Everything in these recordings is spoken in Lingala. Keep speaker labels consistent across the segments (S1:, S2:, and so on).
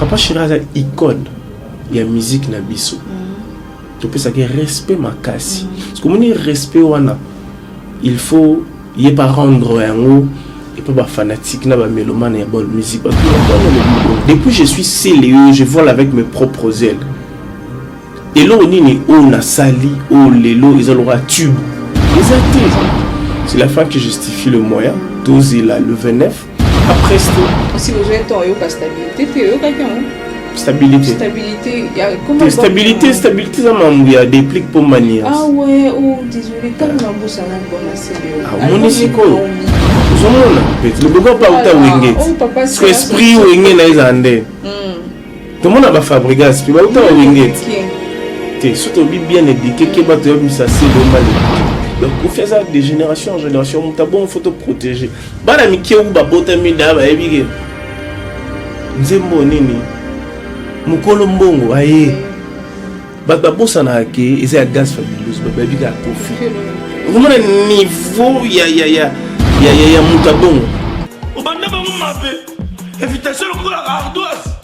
S1: Papa Chiraza icône ya musique na biso. Tu peux savoir respect makasi. Parce que mon respect wana il faut y pas rendre un mot et pas fanatique na ba mélomane ya bonne musique. Depuis je suis sérieux, je vole avec mes propres ailes. Et là on est on a sali, oh lelo ils ont le tube. C'est la fin qui justifie le moyen. 12 là le 29. Après
S2: si vous êtes en stabilité,
S1: stabilité.
S2: Stabilité, il y a comment
S1: stabilité, il y a des plics pour manier.
S2: Ah ouais, oh désolé, quand on a bossé à la bonne assez.
S1: Ah mon isico. Le bogo pas autant wingé. Parce que esprit wingé na izande. Tout le monde a fabriqué esprit, pas autant wingé. T'es surtout bien éduqué que ba te ça c'est le mal. Donc on fait ça de génération en génération, on t'a bon photo protégée. Ba la miki ou ba bota mi da ba ebige. Nzembo nini? Mukolo mbongo aye. Ba bossa na ke eza ya gaz fabulous ba ebige a profit. Comment le niveau ya mutabongo.
S3: Obanda ba mabe. Invitation ko ardoise.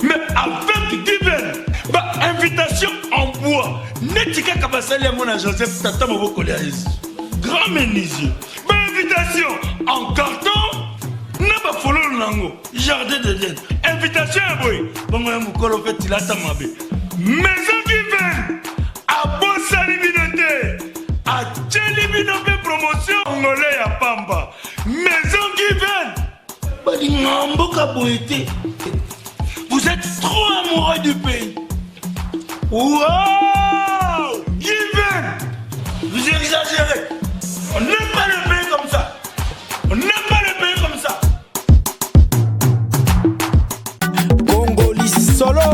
S3: Mais avec Given, bah invitation en bois. Netika kabasali mon Joseph Tata Moboko Léaïs. Grand menuisier. Bah invitation en carton. N'a pas follow nango. Jardin de Dieu. Invitation à boy. Bon moi mukolo fait il a ta mabe. Maison Given. A bossa libinoté. A tchelibinoté promotion angolais à Pamba. Maison Given. Bah l'ingambo kaboité. Vous êtes trop amoureux du pays. Wow! Given! Vous exagérez. On n'aime pas le pays comme ça. On n'aime pas le pays comme ça.
S4: Congo Solo.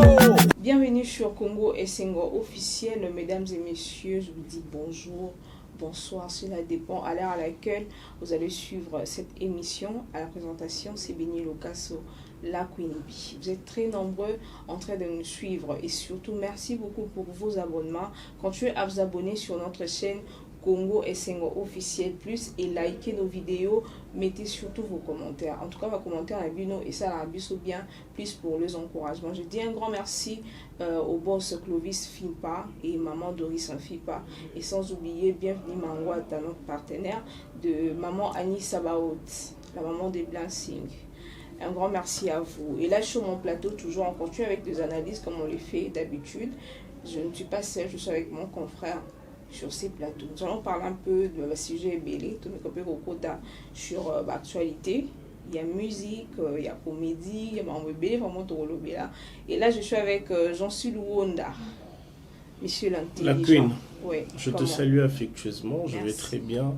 S2: Bienvenue sur Congo Essengo officiel. Mesdames et messieurs, je vous dis bonjour. Bonsoir, cela dépend. À l'heure à laquelle vous allez suivre cette émission. À la présentation, c'est Béni Locasso, la Queen Bee. Vous êtes très nombreux en train de nous suivre et surtout, merci beaucoup pour vos abonnements. Continuez à vous abonner sur notre chaîne Congo Essengo officiel plus et likez nos vidéos. Mettez surtout vos commentaires. En tout cas, vos commentaires à Bino et ça à Biso bien plus pour les encouragements. Je dis un grand merci au boss Clovis Fimpa et maman Doris Fimpa et sans oublier bienvenue Mangouata, notre partenaire de maman Annie Sabaout, la maman des Blancing. Un grand merci à vous. Et là sur mon plateau, toujours on continue avec des analyses comme on les fait d'habitude. Je ne suis pas seule, je suis avec mon confrère sur ces plateaux. Nous allons parler un peu de sujet belé, tout le peu sur l'actualité. Il y a musique, il y a comédie, il y a vraiment tout le là. Et là, je suis avec Jean-Sul Wonda, monsieur l'intelligent.
S1: La Queen,
S2: ouais,
S1: je te salue affectueusement, je vais très bien.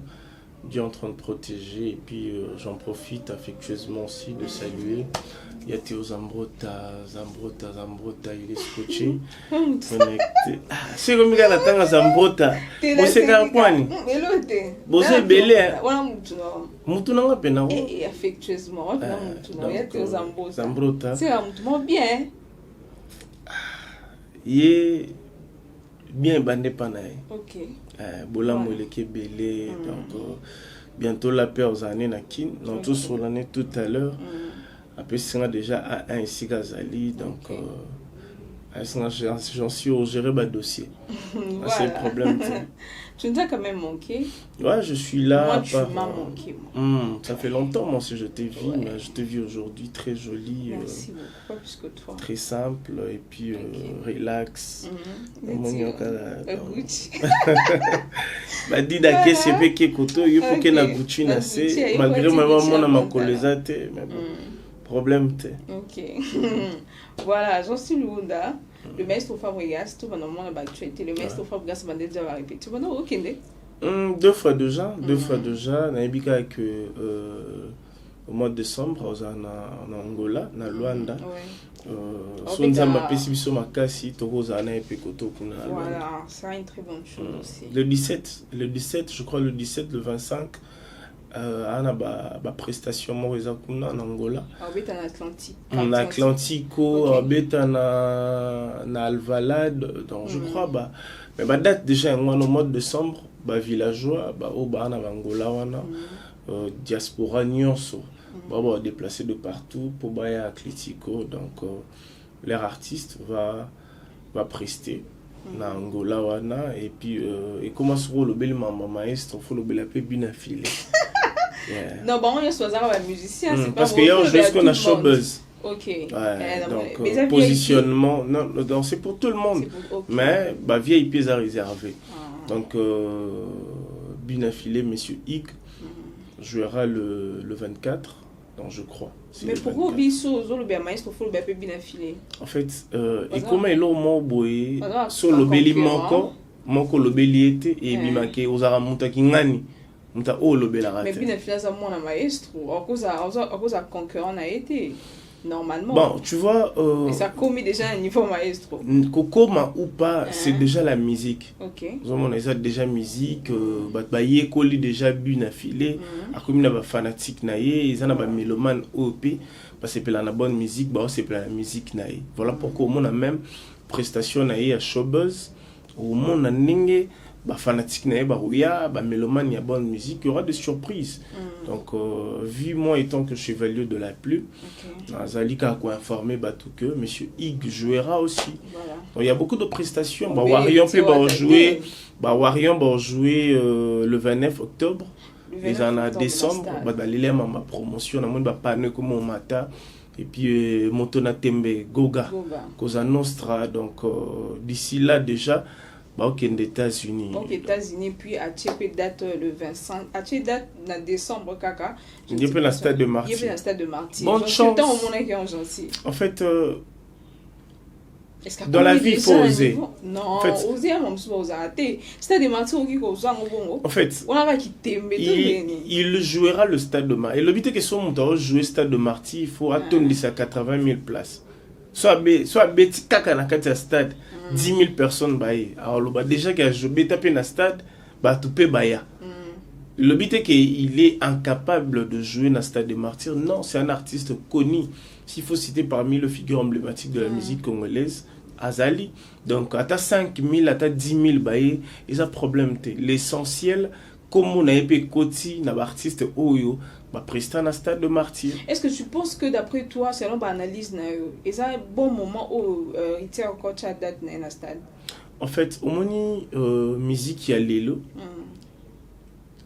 S1: Dieu est en train de protéger et puis j'en profite affectueusement aussi de saluer Yateo Zambrota, il est scotché, connecté. C'est comme il a la tanga Zambrota. Vous savez quoi? Vous savez belé. Mutuna nga pena.
S2: Et affectueusement, Yateo Zambrota. C'est un mutuma bien.
S1: Yé bien bandé panaï.
S2: Ok.
S1: Bolamou le belé, donc bientôt la paix aux années nakin, non tous sur l'année tout à l'heure. Après c'est déjà à un ici Gazali, donc j'en suis au gérer ma dossier. Voilà. C'est le problème.
S2: Tu nous as quand même manqué.
S1: Ouais, je suis là.
S2: Moi, tu m'as manqué.
S1: Ça fait longtemps, moi, si je t'ai vu, mais je te vis aujourd'hui très jolie.
S2: Merci beaucoup, plus que toi.
S1: Très simple, et puis relax. Dit d'ake c'est fait que koto, il faut que na Gucci na c'est malgré ma maman na ma colésate, mais bon, problème te.
S2: Ok. Voilà, j'en suis Lunda. Le maestro Fabregas, tout le monde a l'actualité. Le maestro Fabregas m'a déjà répété. Tu m'as dit, ok,
S1: deux fois déjà. Naibika que au mois de décembre, en Angola, na Luanda. Sonza m'a pesi biso makasi tokoza na epekoto kuna.
S2: Voilà, c'est une très bonne chose aussi.
S1: Le 17, je crois le 17, le 25. ana ba prestation mo eza kuna en Angola.
S2: Abeta en Atlantique.
S1: En Atlantico, abeta na Alvalade, donc je crois mais date déjà en mois de décembre, villageois au bana Angola wana diaspora nyonso. Déplacé de partout pour baya Atlético, donc leur artiste va prester na Angola wana et puis et comment se le bel maestro faut le bel peu bien affilé.
S2: Non bon on est choisir un musicien c'est pas
S1: parce que hier je qu'on a showbuzz.
S2: OK.
S1: Donc positionnement non c'est pour tout le monde. Mais bah vieille pièce à réserver. Donc bien affilé monsieur Ig jouera le 24. Donc je crois.
S2: Mais pourquoi biso zo le bien maestro faut le bien bien affilé.
S1: En fait et comment il au mo boy sur le beli moko le beli était et bimake ozara muta kingani muta o le bela raté.
S2: Mais bien affilé ça mon maestro à cause concurrent a été normalement.
S1: Bon, tu vois
S2: mais ça commis déjà un niveau maestro.
S1: Kokoma ou pas, c'est déjà la musique.
S2: OK.
S1: On a déjà musique ba yekoli déjà bien affilé, a comme na ba fanatique na ye, ils en a ba mélomane OP parce que la bonne musique, bah c'est la musique na ye. Voilà pourquoi on a même prestation na ye à Showbuzz au monde na ninge ba fanatique na ye ba rouya, ba mélomane ya bonne musique, il y aura des surprises. Donc vu moi étant que chevalier de la plume, Zalika a informé tout que monsieur Ig jouera aussi.
S2: Voilà.
S1: Donc il y a beaucoup de prestations. Bah Warion peut jouer, le 29 octobre. Ils en a décembre. Bah d'aller ma promotion, na mon ba pas comme au matin. Et puis Montona Tembe Goga, Cosa Nostra. Donc d'ici là déjà. Aux États-Unis.
S2: Donc États-Unis puis à Tchépé date le 25 à Tchépé date en décembre kaka.
S1: Il y a le stade de Martyr.
S2: Il y a le stade de Martyr.
S1: Bonne chance. En fait dans la vie il faut oser.
S2: Non, en fait, oser mon oser rater. Stade de Martyr qui cause en bongo.
S1: En fait,
S2: on va quitter
S1: il jouera le stade de Martyr. Et le but est que son montant jouer stade de Martyr, il faut attendre à 80 000 places. Soit beti kaka na kati ya stade 10 000 personnes baye. Alors déjà que je vais taper na stade ba tout pe baya. Le but est qu'il est incapable de jouer dans le stade des Martyrs. Non, c'est un artiste connu. S'il faut citer parmi les figures emblématiques de la musique congolaise, Azali. Donc à ta 5 000, à ta 10 000 baye, il y a problème. L'essentiel comme on a épé Koti na artiste Oyo bah prestant na stade de Martyr.
S2: Est-ce que tu penses que d'après toi selon ton analyse na est un bon moment où il encore chat date na stade?
S1: En fait, au moni musique ya lelo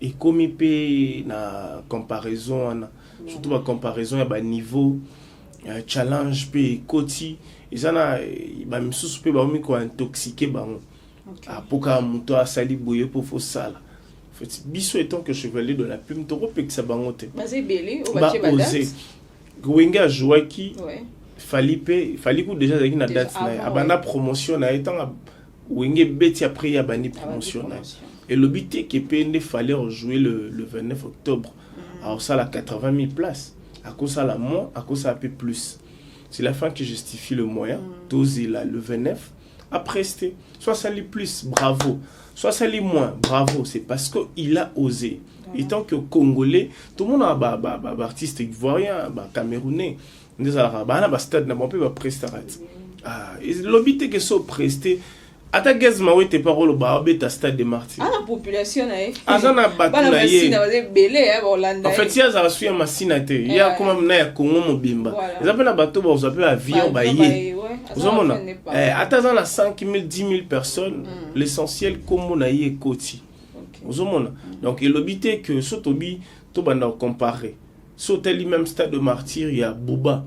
S1: et comme épé na comparaison surtout la comparaison ya ba niveau challenge pe Koti ezana ba misusu pe ba mi ko intoxiquer ba apoka muto asali boye pour faux sala. En fait, biso étant que chevalier de la plume, tu repères que ça va monter.
S2: Basé belé, au bâti badat.
S1: Gwenga Joaki, Falipe déjà avec une date na abana promotion na étant Wenge beti après ya bani promotion. Et le but est que PND fallait jouer le 29 octobre. Alors ça la 80 000 places. À cause ça la moins, à cause ça un peu plus. C'est la fin qui justifie le moyen. Doser là le 29 à prester. Soit ça l'est plus, bravo. Soit ça l'est moins, bravo, c'est parce qu'il a osé. Étant que Congolais, tout le monde a artiste ivoirien, camerounais, on a stade n'a pas prester. Le but est que ça prester. À ta guise, ma ouais tes paroles au ta stade de Martyr.
S2: Ah la population
S1: en fait si ça suit ma sinate il y a comme na Congo mobimba ils appellent bateau vous appelez avion baye vous avez attends la 5 000 10 000 personnes l'essentiel comme on a yé Koti vous avez donc le but est que ce tobi to banda comparer sauter le même stade de Martyr il y a Bouba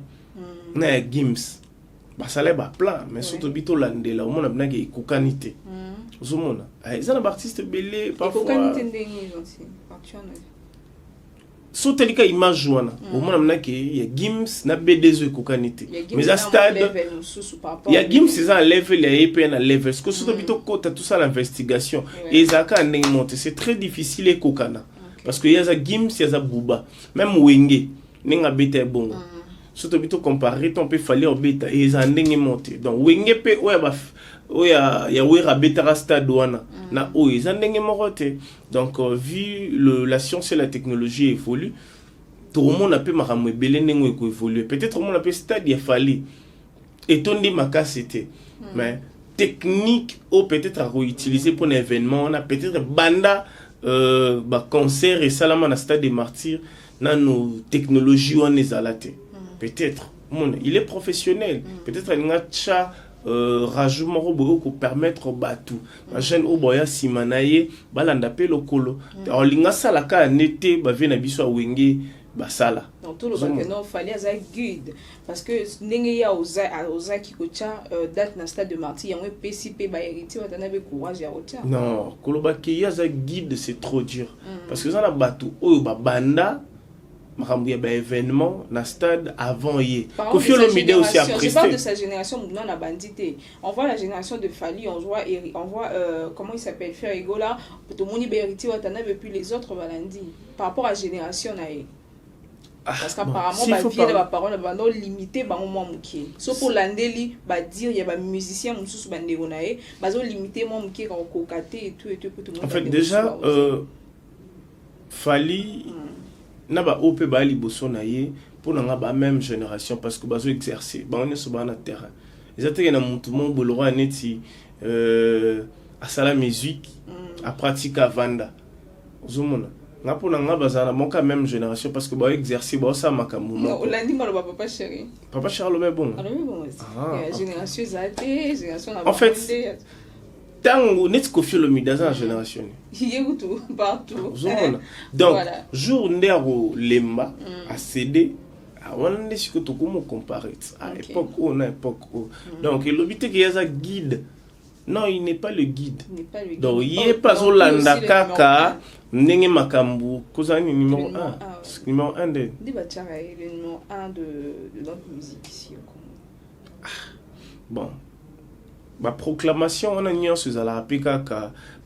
S1: na Gims ça l'a plein mais surtout bito landela au monde a bien kokanité vous avez ils ont un artiste belé parfois sauter les cas image joana au monde a bien qu'il y a Gims na B2 kokanité mais à stade il y a Gims c'est un level il y a EPN à level ce que surtout bito côté tout ça l'investigation et Zaka monter c'est très difficile et kokana parce que il y a za Gims il y a za Bouba même Wenge ninga bete bongo surtout bito comparer ton peut fallait obeta et ça ndenge monter donc Wenge pe ya wera betara stade wana na ça ndenge morote donc vu la science et la technologie évolue tout le monde a peu maramwe belé ndenge ko évoluer peut-être tout le monde a peu stade ya fallait et ton dit makasité mais technique ou peut-être à réutiliser pour un événement on a peut-être banda concert et salama na stade des Martyrs na nos technologies on les alaté peut-être il est professionnel. Peut-être il y a un rajout pour permettre Batou. La chaîne Oboya Simanaye, Balandape Lokolo. Alors, il y a ça la cas n'était, Bavena Biso Wenge, Basala.
S2: Donc, tout le monde, il fallait un guide. Parce que, il y a Oza qui cocha date dans le stade de Marty, il y a un PCP, héritier, il y a courage à Ocha.
S1: Non, Kolobaki, il y a un guide, c'est trop dur. Parce que ça, la Batou, Banda. Il y a un événement dans le stade avant hier.
S2: Kofi Olomide aussi a presté. Je parle de sa génération, nous on a bandité. On voit la génération de Fali, on voit comment il s'appelle, Ferrigo là, tout le monde est héritier Watanabe et puis les autres Valandi. Par rapport à la génération, parce qu'apparemment, il y a des paroles limitées, sauf pour l'andeli, il y a des musiciens qui sont limités, qui sont cocatés et tout.
S1: En fait, déjà, Fali. Naba OP ba liboso na ye pour la même génération parce que bazo exercer ba on est sur le terrain ils étaient na mutu mon boloro aneti à sala musique à pratique à vanda zomona na pour na bazana mon quand même génération parce que ba exercer ba ça makambu
S2: non lundi ma papa chéri
S1: le bon
S2: génération zaté génération na
S1: en fait tant net Kofi Olomide dans la génération
S2: il est tout partout
S1: donc jour ndero lemba a cédé on est sur que tout comment comparer à époque on a époque donc il obite qu'il y a un guide non il n'est pas le guide donc il est pas Olanda kaka ndenge makambu kozani numéro 1 numéro 1 de
S2: le numéro 1 de notre musique ici au Congo.
S1: Bon ma proclamation on a nié sur la PKK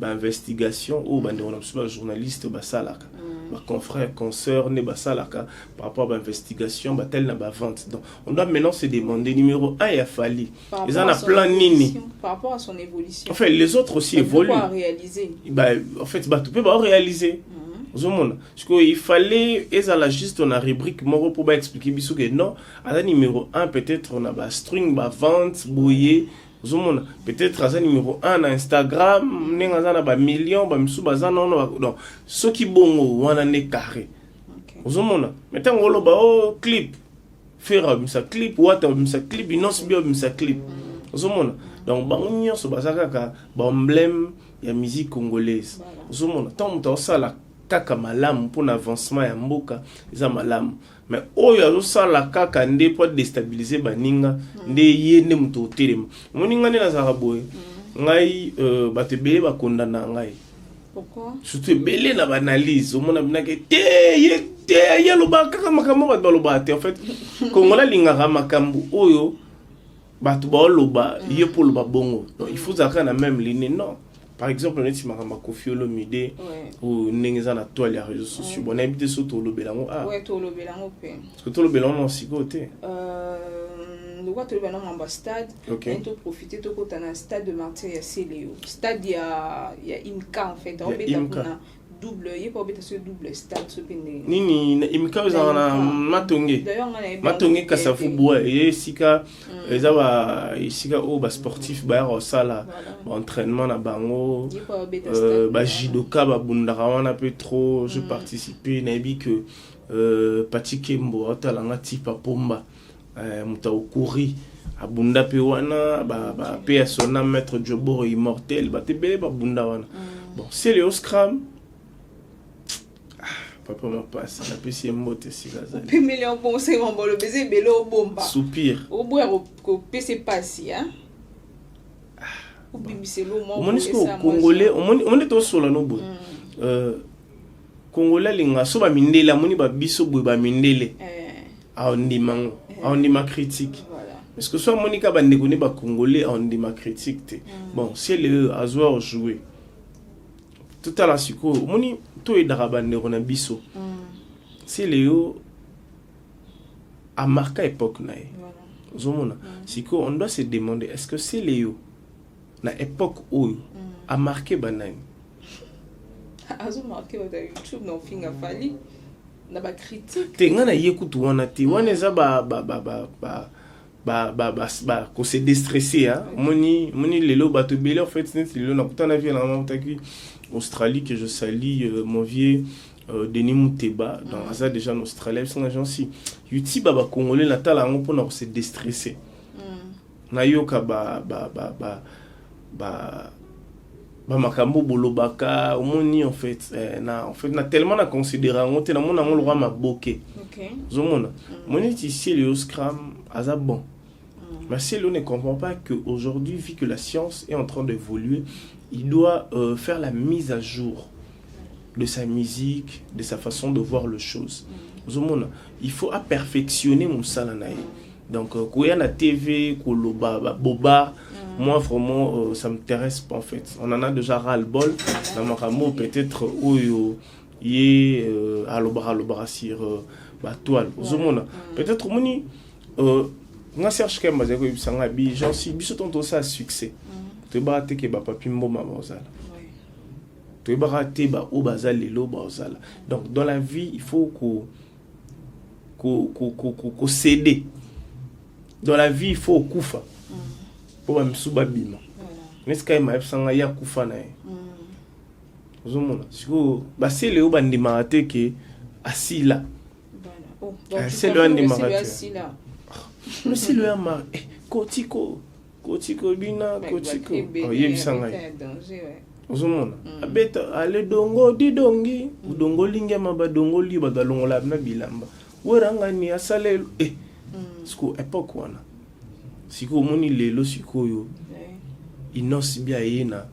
S1: investigation ou on a journaliste basalaka ma confrère consoeur ne basalaka par rapport à l'investigation tel na ba vente donc on doit maintenant se demander numéro 1 il a fallu ils en a plein nini
S2: par rapport à son évolution
S1: en fait les autres aussi évoluent
S2: réaliser
S1: en fait tu peux pas réaliser parce qu'il fallait la juste on a rubrique moro pour expliquer biso que non à la numéro 1 peut-être on a ba string ba vente bouillé peut-être à numéro 1 na Instagram n'engazana ba millions ba misu bazana non ce qui bon wana ne carré ozomona maintenant on ba clip faire sa clip wata sa clip inonce bio sa clip ozomona donc ba onyo so bazaka ka ba emblème ya musique congolaise ozomona tant muta osala kaka malamu pour l'avancement ya mboka eza malamu mais oyo azosala kaka nde pour déstabiliser baninga nde ye nde muto otelema moninga nde nazaka boye ngai bato ebele bakondana ngai
S2: pourquoi
S1: surtout ebele na banalise omona binake te ye loba kaka makambo bato baloba te en fait kongola lingaka makambo oyo bato baoloba ye po loba bongo donc il faut zaka na même ligne non. Par exemple, on est à Kofi Olomide ou Nengeza na toile les réseaux sociaux. On a habité sur Tolo Belango.
S2: Ouais, Tolo Belango.
S1: Parce que Tolo Belango aussi côté.
S2: Nous voit Tolo Belango en bas stade. On peut profiter de côté dans stade de Martyr il y a Céléo. Stade il y a Imka en fait. Il y a double, il y a pas obligé double stade ce pende.
S1: Nini Imka za na Matonge. Matonge kasafu bois et sika ezaba sika o ba sportif ba sala entraînement na bango ba jidoka ba bundaka wana pe trop je participé na bi que Pati Kembo atalanga tipa pomba muta okuri abunda pe wana ba pe sona maître Joboro immortel ba te bele ba bunda wana bon c'est le scrum. Papa m'a passé la PC mote si gaza.
S2: Pe million bon c'est mon bolo baiser belo bomba.
S1: Soupir.
S2: Au bout au PC passi hein. Au bibiselo mo.
S1: On est congolais, on est tous sur la no boy. Congolais linga so ba mindela moni ba biso boy ba mindele. A ondimango, a ondima critique. Parce que soit Monica ba ndekone ba congolais a ondima critique te. Bon, c'est le azwa jouer. Tout à la siko moni to e darabande rona biso c'est Léo a marqué époque nae zomona siko on doit se demander est-ce que c'est Léo na époque où a marqué banani
S2: azo marqué au YouTube non finga fali na ba critique
S1: tenga na yekutu wana ti wana za ba qu'on s'est déstressé hein moni lelo bato belé en fait c'est lelo na kutana vie na mama taki Australie que je salue mon vieux Denis Mouteba dans Aza déjà en Australie c'est un agent si YouTube ba congolais na tala ngo pour se déstresser na yoka ba makambo bolobaka omoni en fait na tellement na considérer ngo te na mona ngo le roi maboke zomona moni ti si le scrum Aza bon mais si l'on ne comprend pas que aujourd'hui vu que la science est en train d'évoluer il doit faire la mise à jour de sa musique, de sa façon de voir les choses. Il faut perfectionner mon salanaï. Donc, quand il y a la TV, boba, moi vraiment, ça m'intéresse pas en fait. On en a déjà ras-le-bol. Dans ma ramo, peut-être, où il y a à sur la toile. Peut-être, on cherche quand même, j'en suis, je suis ça succès. Tu vas te que papi mboma bazala. Tu vas rater ba o bazala lelo bazala. Donc dans la vie, il faut qu'on céder. Dans la vie, il faut kufa. Pour ba msuba bima. N'est-ce que ma sanga ya kufa na. Ozomona. Siko ba c'est leo ba ndimate ke asila.
S2: Oh, donc
S1: c'est le ndimate.
S2: Mais
S1: c'est le ama kotiko bina kotiko yebisanga ozomona abeta ale dongo didongi udongo linge maba dongo liba galongola na bilamba weranga ni asalelo siko epoque wana siko moni lelo siko yo inosi bia yena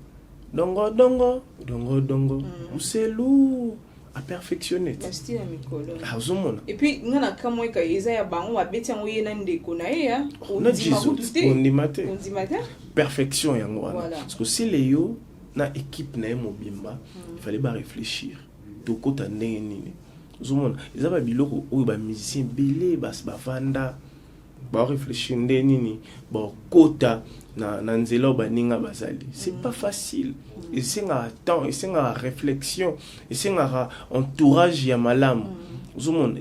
S1: dongo muselu à perfectionner.
S2: Et puis, on a quand même
S1: perfection. Parce que si les yo, na équipe na mobimba, il fallait pas réfléchir. To kota neni. Zomona, ils avaient biloko ou ba musicien belé bas ba vanda. Ba réfléchir neni ba kota na nzela ba ninga bazali. C'est pas facile. Et c'est un temps, et c'est une réflexion, et c'est un entourage ya malam.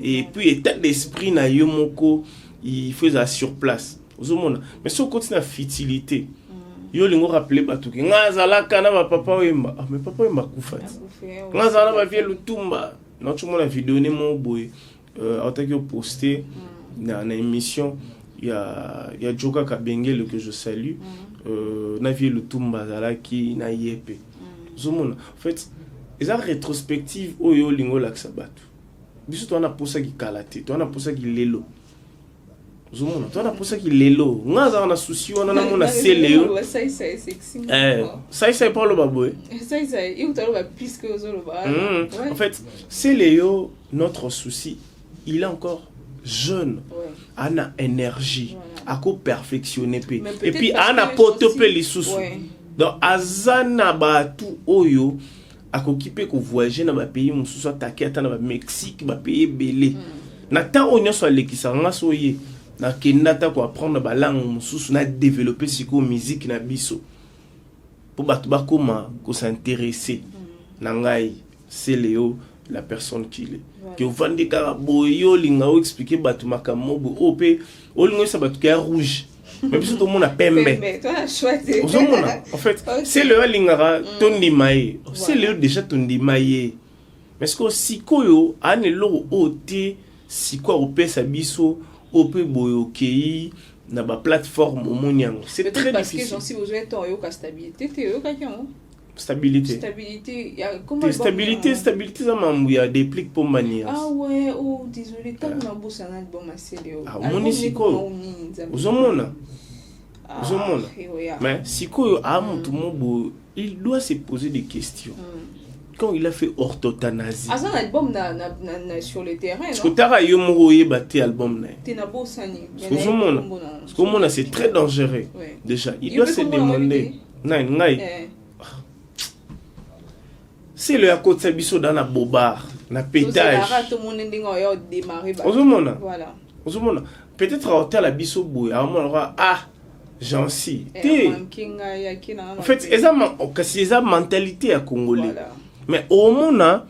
S1: Et puis état d'esprit na yomoko, il fait ça sur place. Mais si on continue la futilité, yo lingo rappeler batuki ngazala kana ba papa wemba. Ah mais papa wemba kufati. Ngazala ba vie lutumba. Non tout le monde a vidéo ne mon boy en tant que posté dans une émission il y a Joka Kabengele que je salue. Na vie lutumba zala ki na yepe. Zomona. En fait, les rétrospectives oyo lingo laksabatu. Biso to na posa ki kalate, to na posa ki lelo. Zomona, to na posa ki lelo. Ngaza na souci wana na mona seleo.
S2: Ça c'est sexy.
S1: Ça pas le baboy.
S2: Ça il t'a le plus que ozolo ba.
S1: En fait, seleo notre souci, il est encore jeune. A na énergie, a ko perfectionner pe. Et puis a na potoper les sous. Donc azana ba tout oyo akokipe ko voyager na ba pays mususu ataki ata na ba Mexique ba pays belé. Na temps onyo so lekisa nga soye na kendata ko apprendre ba langue mususu na développer siko musique na biso. Pour batu ba koma ko s'intéresser na ngai c'est Léo la personne qu'il est. Que vandi ka boyo linga o expliquer batu makambo o pe o lingo sa batu ka rouge. Mais tout le monde a pembe. En fait, c'est le lingara tondi maye. C'est le déjà tondi maye. Mais ce que si koyo ane lo ote si quoi au sa biso au pe boyo kei na ba plateforme au moniango. C'est très difficile.
S2: Parce que si vous êtes en yo ka stabilité, te yo ka kion.
S1: Stabilité, ça m'a embrouillé à des plics pour manier.
S2: Ah ouais, oh désolé, quand on a bossé un album à Célio.
S1: Ah, mon isiko. Uzomona. Mais si quoi a tout le monde, il doit se poser des questions. Quand il a fait orthothanasie.
S2: Ah, c'est un album sur le terrain.
S1: Parce que t'as eu mon battu album.
S2: T'es na bossé ni.
S1: Parce que c'est très dangereux. Déjà, il doit se demander. Non. C'est le côté sabiso dans la bobard, na pétage. Voilà. Peut-être à hôtel la biso boy, à un moment ah, j'en suis. En fait, c'est la mentalité à Congolais. Mais au moment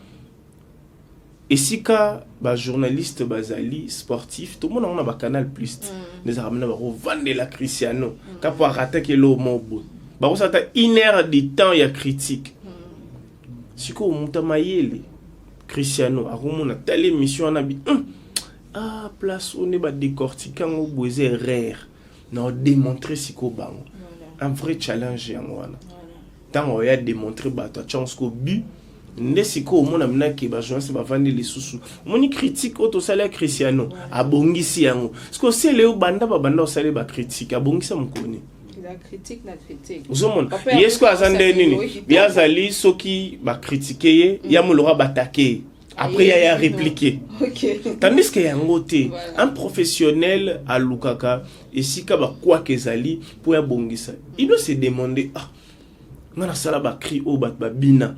S1: et si ka ba journaliste bazali sportif, tout le monde a un canal plus. Nous avons vendre la Cristiano, ka pour attaquer le mobo. Ba ça ta 1 heure de temps il y a critique. Si ko monta mayele Cristiano akomona telle émission on a bi ah place on est ba décortiquer ngo boise rare na démontrer siko bango un vrai challenge en wana tant on a démontré ba ta chance ko bi nde siko mona mina ke ba journaliste ba vandi les sous moni critique auto salaire Cristiano abongisi yango parce que c'est le banda ba banda osale ba critique abongisa mukoni
S2: la critique na critique
S1: uzomona yesko azande nini biazali soki ba critiquer ya mulora bataquer après il y a répliqué. Tandis que yango te un professionnel à Lukaka et si kaba quoi que zali pour ya bongisa il doit se demander ah ngana sala ba cri au bat ba bina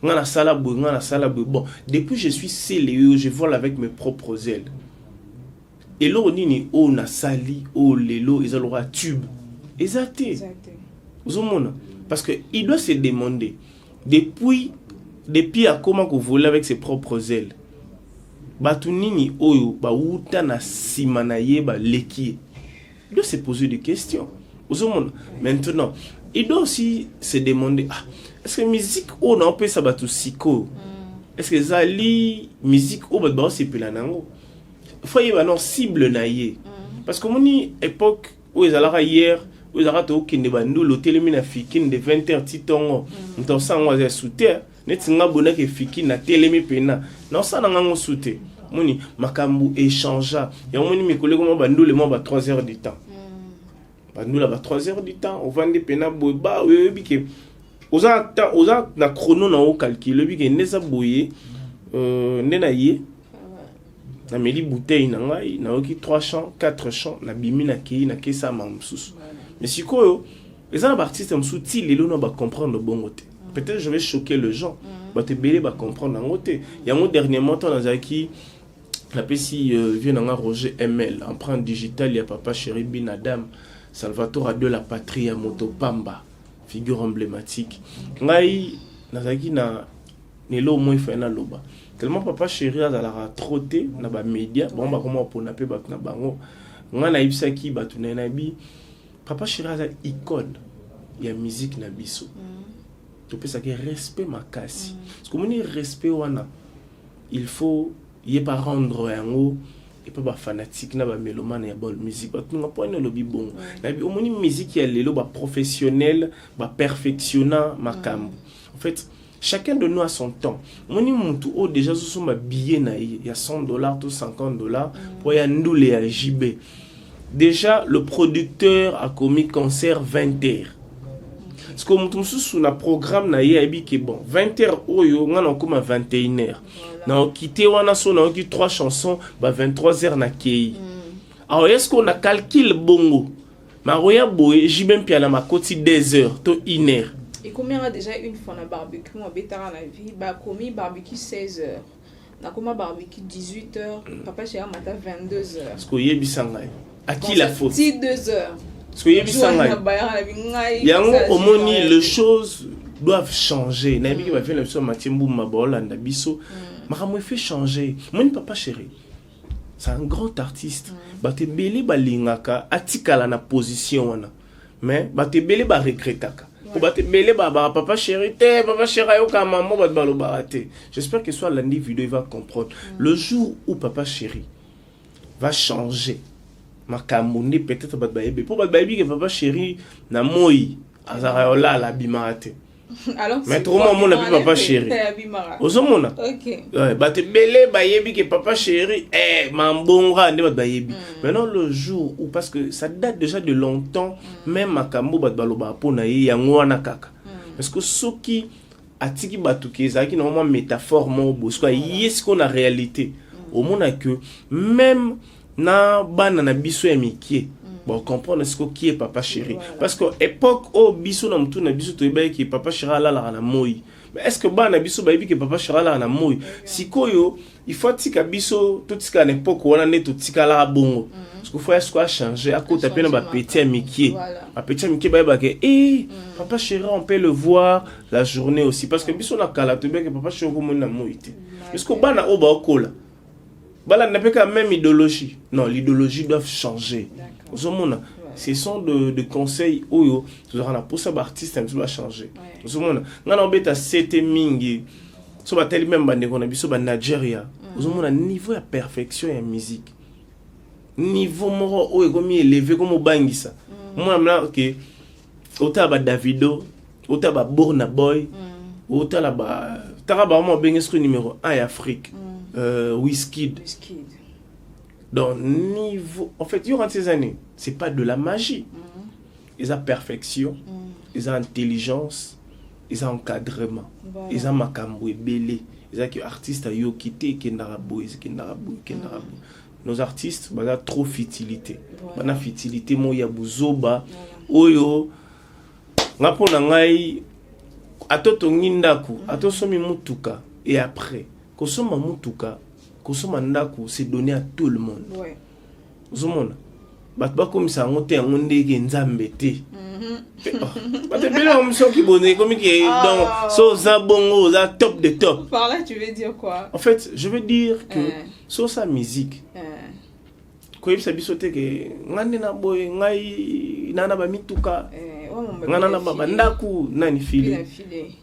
S1: ngana sala bu bon depuis je suis scellé je vole avec mes propres ailes et là on nini o na sali o lelo ils aura tube exacté uzomona parce que il doit se demander depuis à comment que voler avec ses propres ailes batunini oyo ba uta na simana yeba leki il doit se poser des questions uzomona maintenant il doit aussi se demander ah est-ce que musique on a peut ça batu siko est-ce que zali musique o ba se pelanango faut y avoir non cible na ye parce que moni époque où ils allaient hier où ils allaient au kinde bandu l'hôtel mina fikin de 20h titongo on s'en va sous terre netinga bona ke fiki na telemi pena na ça na ngango soute moni makambu échangea ya moni mikole ko bandu le mo ba 3 heures du temps bandu la ba 3 heures du temps on vende pena boba oui bike oza na chrono na o calculer bike neza boye ndena ye na meli bouteille na ngai na oki 3 champs 4 champs na bimi na kei na kesa mamsusu mais sikoyo les artistes msuti lelo no ba comprendre bon côté. Peut-être je vais choquer les gens. Mais tu vas comprendre en côté. Il y a un dernièrement dans Zaki, la PC vient dans Roger ML, empreinte digitale, il y a Papa Chéri Bin Adam, Salvatore de la Patrie, à Motopamba, figure emblématique. Ngai Nazaki na nelo moins fait na loba. Tellement Papa Chéri a la trotté na ba média, bon ba comment pour na pe ba na bango. Nga na ibsaki ba tunena bi. Papa Chéri a icône. Il y a musique na biso. Tu peux savoir respect ma casse. Parce que mon respect wana, il faut y pas rendre un mot et pas fanatique na ba mélomane ya bonne musique. Tu n'as pas une lobby bon. Na bi au moni musique ya lelo ba professionnel, ba perfectionnant ma cambo. En fait, chacun de nous a son temps. Moni muntu o déjà sur ma billet na il y a $100 ou $50 pour ya ndoule ya JB. Déjà le producteur a commis concert 20h. Parce que nous sommes un programme na yebi que bon 20h oyo ngana comme 21h. Na quitté wana so na ki 3 chansons ba 23h na kei. Alors est-ce qu'on a calculé bongo? Ma roya boy jibem pia na makoti 2h to 1h.
S2: Et combien a déjà une fois na barbecue on betara na vie ba commis barbecue 16h. Na koma barbecue 18h, papa chez mata 22h.
S1: Parce que yebi sangay. À qui la faute?
S2: 2h.
S1: Parce que yango omoni les choses doivent changer. Nabi qui va faire l'émission Matimbu Mabola Ndabiso. Makamwe fait changer. Mon Papa Chéri. C'est un grand artiste. Bate belé balingaka atikala na position wana. Mais bate belé ba regretaka. Bate belé ba Papa Chéri te Papa Chéri yo ka maman ba balo barate. J'espère que soit lundi vidéo il va comprendre. Le jour où Papa Chéri va changer makamoni peut-être ba baby pour ba baby que Papa Chéri na moi azaraola la bimate alors mais trop mon Papa Chéri ozomona OK ba te belé ba yebi que Papa Chéri mambonga ne ba baby maintenant le jour où parce que ça date déjà de longtemps même makambo ba baloba pona ye yango wana kaka parce que soki atiki batuki ezaki normalement métaphore mo bosko yes qu'on a réalité au monde que même na bana na biso ya mikie bon comprendre ce qui est Papa Chéri parce que époque au biso na mtu na biso to ki Papa Chéri ala la na moi mais est-ce que bana biso ba que Papa Chéri ala na moi sikoyo il faut tika biso tout tika na époque wana ne to tika la bongo parce que faut est-ce quoi changer à côté pe na ba petit ya mikie ba petit ya mikie ba ke Papa Chéri on peut le voir la journée aussi parce que biso na kala to que Papa Chéri ko mona moi te est-ce que bana o ba okola Bala n'a pas la même idéologie. Non, l'idéologie doit changer. Ce sont de conseils où tu auras la pousse à artiste un peu changer. On a bête à 7 mingi so bateli même bandeko na biso ba Nigeria ozomona niveau ya perfection ya musique niveau moko oyo ekomi élevé comme obangisa moi mna que ota ba Davido ota ba Burna Boy ota la ba tara ba mo bengesco numéro 1 en Afrique Wizkid. Donc niveau en fait durant ces années c'est pas de la magie ils ont perfection ils ont intelligence ils ont encadrement ils ont makambo ebele ils ont que artiste yo quitté kendarabo nos artistes bana trop futilité bana futilité mo ya buzoba oyo ngapona ngai atoto ngindaku atosomi mutuka et après kosoma mutuka kosoma ndaku c'est donné à tout le monde ouais zomona bat ba comme ça ngote ngondeke nzambe te Parce que qui bonnet comme qui donc so za bongo za top de top.
S2: Par là tu veux dire quoi?
S1: En fait, je veux dire que sur sa musique. Ko yebisa bisote ke ngande na boy ngai nana ba mituka. Ngana ba bandaku nani filé.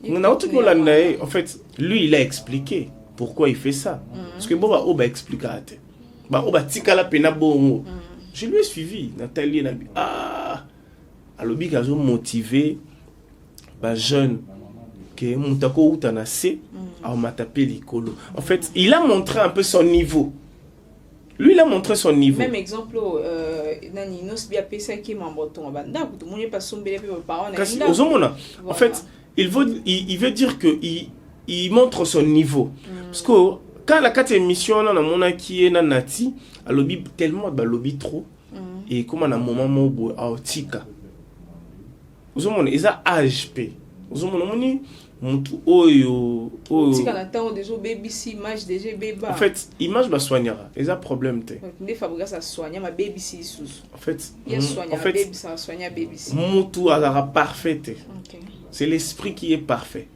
S1: Ngana otiko landa en fait, lui il a expliqué pourquoi il fait ça. Parce que bon ba oba expliquer. Ba oba tikala pena bongo. Je lui ai suivi Nathalie Nabi. Alobi kazo motivé ba jeune que mutako utanase a matape likolo. En fait, il a montré un peu son niveau. Lui il a montré son niveau.
S2: Même exemple nani nos bia pesa ki mamboto banda tout le monde pas sombele pe parents
S1: na. Ozomona. En fait, il veut dire que il montre son niveau. Parce que quand la 4e émission là na mona ki est na nati, alobi tellement ba lobby trop et comme à un moment mo a otika. Ozomona eza âge pe ozomona moni mutu oyo
S2: tika na temps déjà baby si image déjà beba
S1: en fait image ba soignera eza problème te
S2: ne fabrica ça soigner ma baby si sous
S1: en fait
S2: il soigne baby ça soigner baby si
S1: mutu azara parfait okay. C'est l'esprit qui est parfait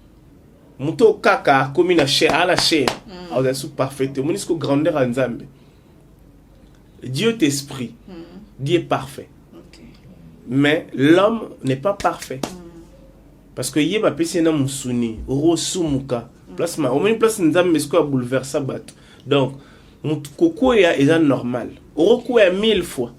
S1: mutu kaka comme na chair à la chair aza sous parfait moni ce grandeur en Nzambe Dieu est esprit Dieu est parfait. Mais l'homme n'est pas parfait. Parce que yeba pesi na musuni, oro sumuka. Place ma, au moins place nzambe mesko a bouleverser bat. Donc, koko ya est normal. Oro ko ya 1000 fois.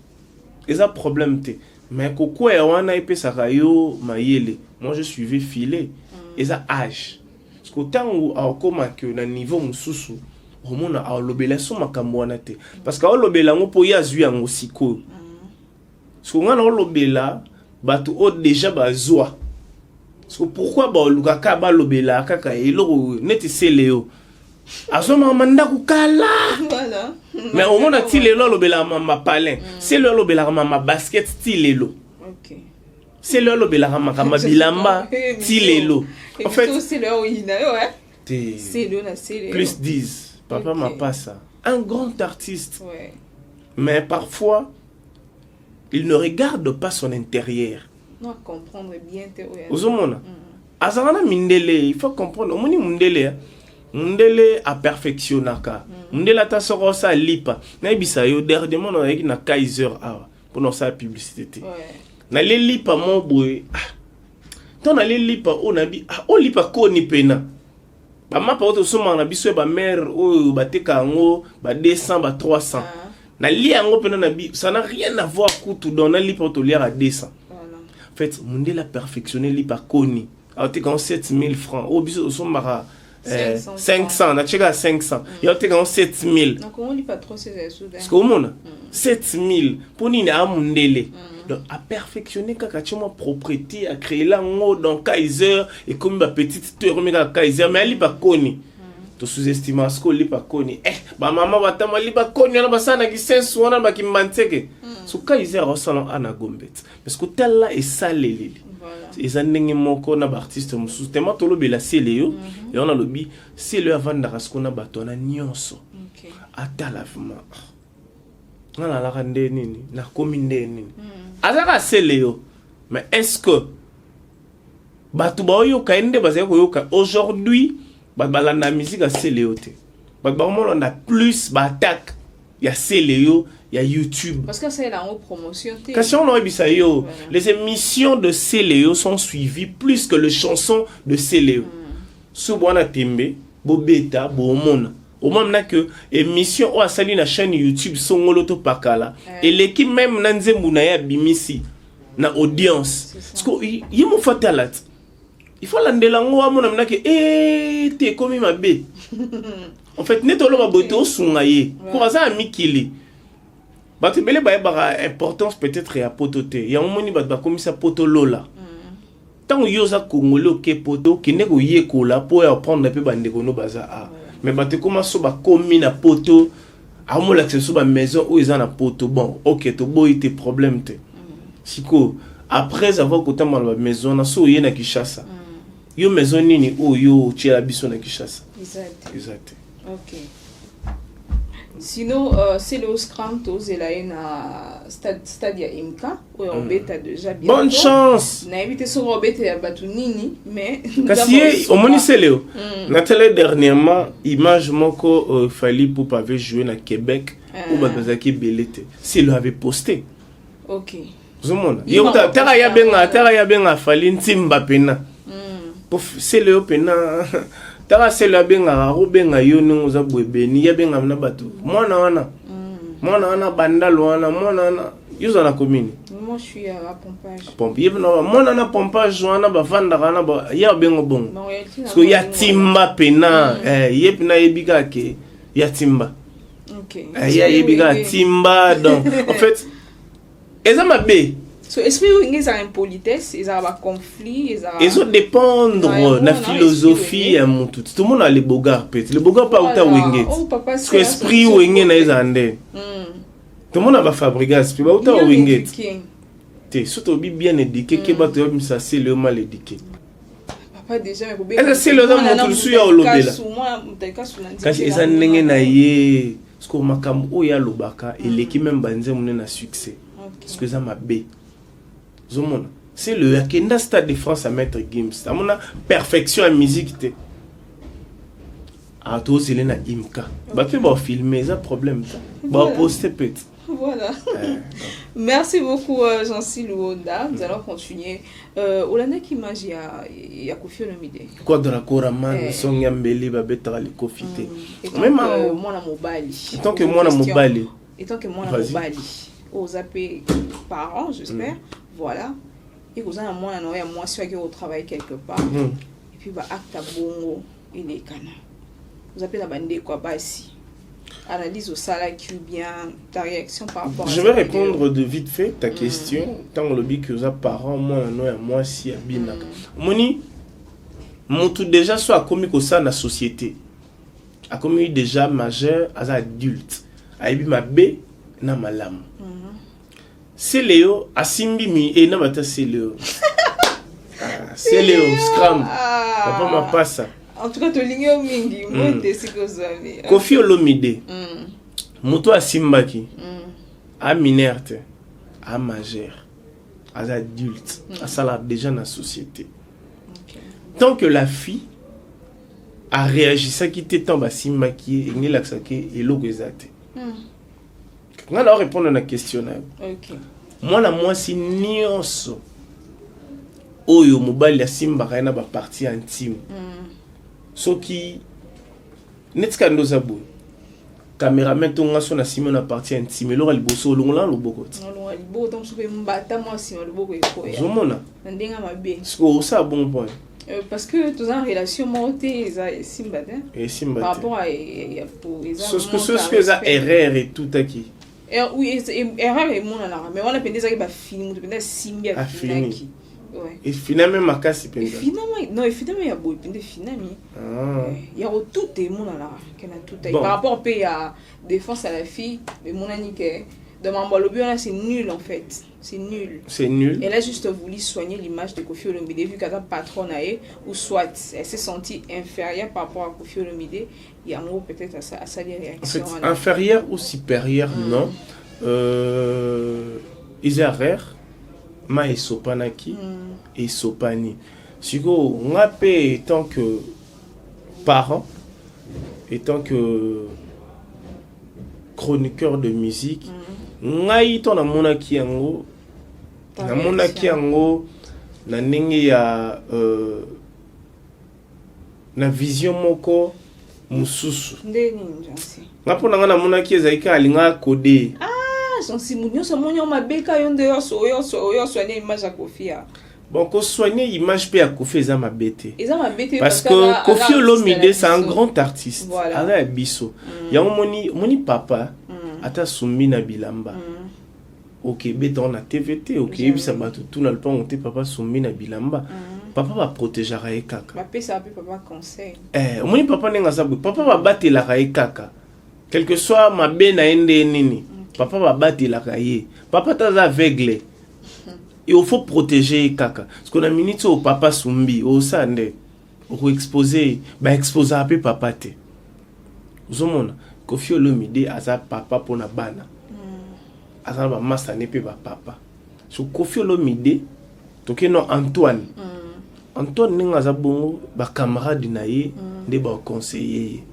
S1: Eza problème te. Mais koko ya wana epe sakayo mayele. Moi je suivais filer. Eza âge. Parce que tant ou a koma que na niveau mususu, romona a lobela so makambo wana te. Parce que a lobela ngo po ya zui yango siko. Parce que on a lobela bato o déjà bazwa. Parce que pourquoi ba lukaka ba lobela kaka elo neti seleo. Azoma manda kukala. Voilà. Mais au monde a ti lelo lobela mama palin. C'est le lobela mama basket ti lelo. OK. C'est le lobela mama bilamba ti lelo.
S2: En fait c'est le oyina ouais. C'est le na c'est
S1: plus 10. Papa m'a pas ça. Un grand artiste. Ouais. Mais parfois il ne regarde pas son intérieur.
S2: Non, comprendre bien te
S1: Ozomona. Azana mindele, il faut comprendre. Omoni mundele. Mundele a perfectionnaka. Mundele ta soro sa lipa. Na ibisa yo dernièrement on avec na Kaiser awa pour sa publicité. Ouais. Na le lipa mon boy. Ton na le lipa on a bi o lipa ko ni pena. Ba mapa auto soma na biso ba mère o ba teka ngo ba 200 ba 300. Na li yango pena na bi ça n'a rien à voir kutu dona li pour te lire à 200. Voilà. En fait mundele a perfectionné li par koni. A te quand 7000 francs au biso somara 500 na cheka 500 ya te quand 7000.
S2: Donc on lit pas trop ces sous.
S1: Parce que au monde 7000 pour ni na mundele. Donc a perfectionner kaka chimo propriété a créer là ngo dans Kaiser et comme ma petite te remettre Kaiser mais ali pas koni. To sous-estimation ce que li pas koni ba mama batama li pas koni na basana ki sense wana ba ki manteke so Kaiser resala ana gombet parce que tel là est salé voilà ils en ndenge moko na ba artiste musu tellement to lobela seleyo et on a lobi c'est le avant de rasko na bato na nyonso OK ata lavement na la rande nini na kominde nini azaka seleyo mais est-ce que bato ba yo kaende bazay ko yoka aujourd'hui la musique a Céléo. On a plus d'attaques. Il y a Céléo, il y a YouTube.
S2: Parce que c'est la promotion.
S1: Les émissions de Céléo sont suivies plus que les chansons de Céléo. Soubouana Tembe, bobeta bomona au moment que émission ou asali na chaîne YouTube songolo to pakala et l'équipe même na nzembu na ya bimisi na audience parce que yimo fatalat il faut landela ngo amona mna que te komi mabe en fait neto lo baboto sungaye pour ça mikili bato bele ba importance peut-être ya potote ya moni ba komi sa poto lola tant yoza congolais ke poto kine ko yekola pour apprendre peu bande kono baza mais bato comment so ba komi na poto amola que so ba maison où ils en a poto bon OK to boy tes problèmes te siko après avoir côté dans la maison na so yena Kinshasa yo maison nini o yo tchela biso na Kinshasa exact
S2: OK. Sinon, c'est le Scrantos et la Stadia Imka, où on bêta déjà bien.
S1: Bonne chance!
S2: On a évité sur Robert et Batunini, mais.
S1: Kasi, au moni c'est Léo. Nathalie dernièrement, image moko fali pour pavé jouer na Québec, ou Bazaki Belete. C'est le avait posté.
S2: OK.
S1: Zomona. Yo tara ya benga fali ntimba pena. C'est Léo pena. Tara sela benga robenga yo nunguza bwebeni ya benga na batu mwana wana bandalo wana mwana wana yuza na commune
S2: moi je suis à pompage
S1: pompier na mwana na pompage wana bavanda kana ba ya bengo bongo parce que ya timba pena yep na yebika ke ya timba
S2: OK
S1: ya yebika timba donc en fait ezama be
S2: so esprit où ils ont impolitesse, ils ont un conflit,
S1: ils ont dépendre de la philosophie à mon tout le monde a les bogards peut les bogards pas autant winget parce que esprit winget na izande tout le monde a fabriqué esprit pas autant winget te surtout bien éduqué que ba to ça c'est le mal éduqué
S2: papa déjà
S1: mais c'est le homme tout suit au lobela quand ils ont nengé na ye parce que makam o ya lobaka et l'équipe même banze mon na succès parce que ça m'a bé. C'est le Akenda Stade de France à mettre Gims. À mon perfection en musique. À toi, c'est là Imka. Bah, tu vas filmer, ça problème. Bah, poster peut-être.
S2: Voilà. Merci beaucoup, Jean-Cy Luonda. Nous allons continuer. Olana Kimage, il y a Koffi Olomide.
S1: Quoi de la Koraman, son Yambeli, Babetra, les Kofité.
S2: Même moi, na Mobali.
S1: Tant que moi, na Mobali.
S2: Et tant que moi, na Mobali. Aux AP parents, j'espère. Voilà. Et vous avez moi si au travail quelque part. Et puis bah acte bongo et les canards. Vous appelez la bande quoi bah ici. Analyse au salaire qui bien ta réaction par rapport à
S1: je vais répondre de vite fait ta question tant le but que vous avez parents moi si à bina. Moni mon tout déjà soit commis au sein de la société. A commis déjà majeur as adulte. A bi ma bé na malam. C'est Léo, Asimbi mi et Namata c'est Léo. C'est Léo, Scram. Papa m'a pas ça.
S2: En tout cas, tu l'igno mingi, moi t'es ce que vous avez.
S1: Koffi Olomide. Moto Asimbaki. A minerte, a majeur, à adulte, à ça déjà dans la société. Tant que la fille a réagi, ça qui était tant Asimbaki et ni l'axaké et l'eau exacte. On va répondre à la question.
S2: OK.
S1: Moi si nyonso oyo mobali ya simba kana ba partie intime. Soki netka ndoza bo. Cameraman to ngaso na sima na partie intime lo liboso longola loboko.
S2: Longola liboso donc sope mbata moi sima loboko ekoya.
S1: Zomona.
S2: Ndenga mabe.
S1: Sko ça bon point.
S2: Parce que tous en relation monté simba
S1: et simba
S2: par rapport à pour
S1: ce que ça erreur et tout aki.
S2: Oui, erreur est mon là, mais on a pensé que bah fini, on a simbi à fini. Ouais.
S1: Et finalement ma casse
S2: est finalement non, finalement il y a beau pendant finalement. Il y a tout est mon là, qu'il a tout par rapport au pays à défense à la fille, mais mon ami que de Mambolobio là c'est nul en fait. C'est nul.
S1: C'est nul.
S2: Elle a juste voulu soigner l'image de Koffi Olomide vu qu'elle a patronne ou soit elle s'est sentie inférieure par rapport à Koffi Olomide. Il y a un mot peut-être à ça les réactions.
S1: En fait, inférieure ou supérieure, non. Isarer, ma et sopanaki et sopani. Si on a payé tant que parent et tant que chroniqueur de musique, ngai ton na monaki yango na monaki yango na ndenge ya na vision moko mususu
S2: ndeni njansi
S1: ngapo nangana mona kiezalika alinga code
S2: jansi munyo so monyo mabeka yonde yo soigner image à Koffi.
S1: Bon, qu'on soigne l'image peut à Koffi eza mabete. Parce
S2: que
S1: que Koffi Olomide c'est un grand artiste.
S2: Voilà.
S1: Ala biso. Ya moni papa ata sumbi na bilamba. OK, beton na TVT, OK, bisa batu tout na le pas monter papa sumbi na bilamba. Papa va protéger ra ekaka.
S2: Papa ça papa conseil.
S1: Moni papa nenga sabu, papa va battre la ra ekaka. Quel que soit ma be na ende nini. Papa va battre la ra ye. Papa ta aveugle. Il faut protéger kaka. Parce qu'on a minute au papa sumbi, au sande, au exposer, exposer un peu papa te. Vous avez Koffi Olomide aza papa pour na bana. Aza ba massa ne pe ba papa. So Koffi Olomide, toke no Antoine. Antoine ninga za bongo ba camarade na ye, de ba conseiller.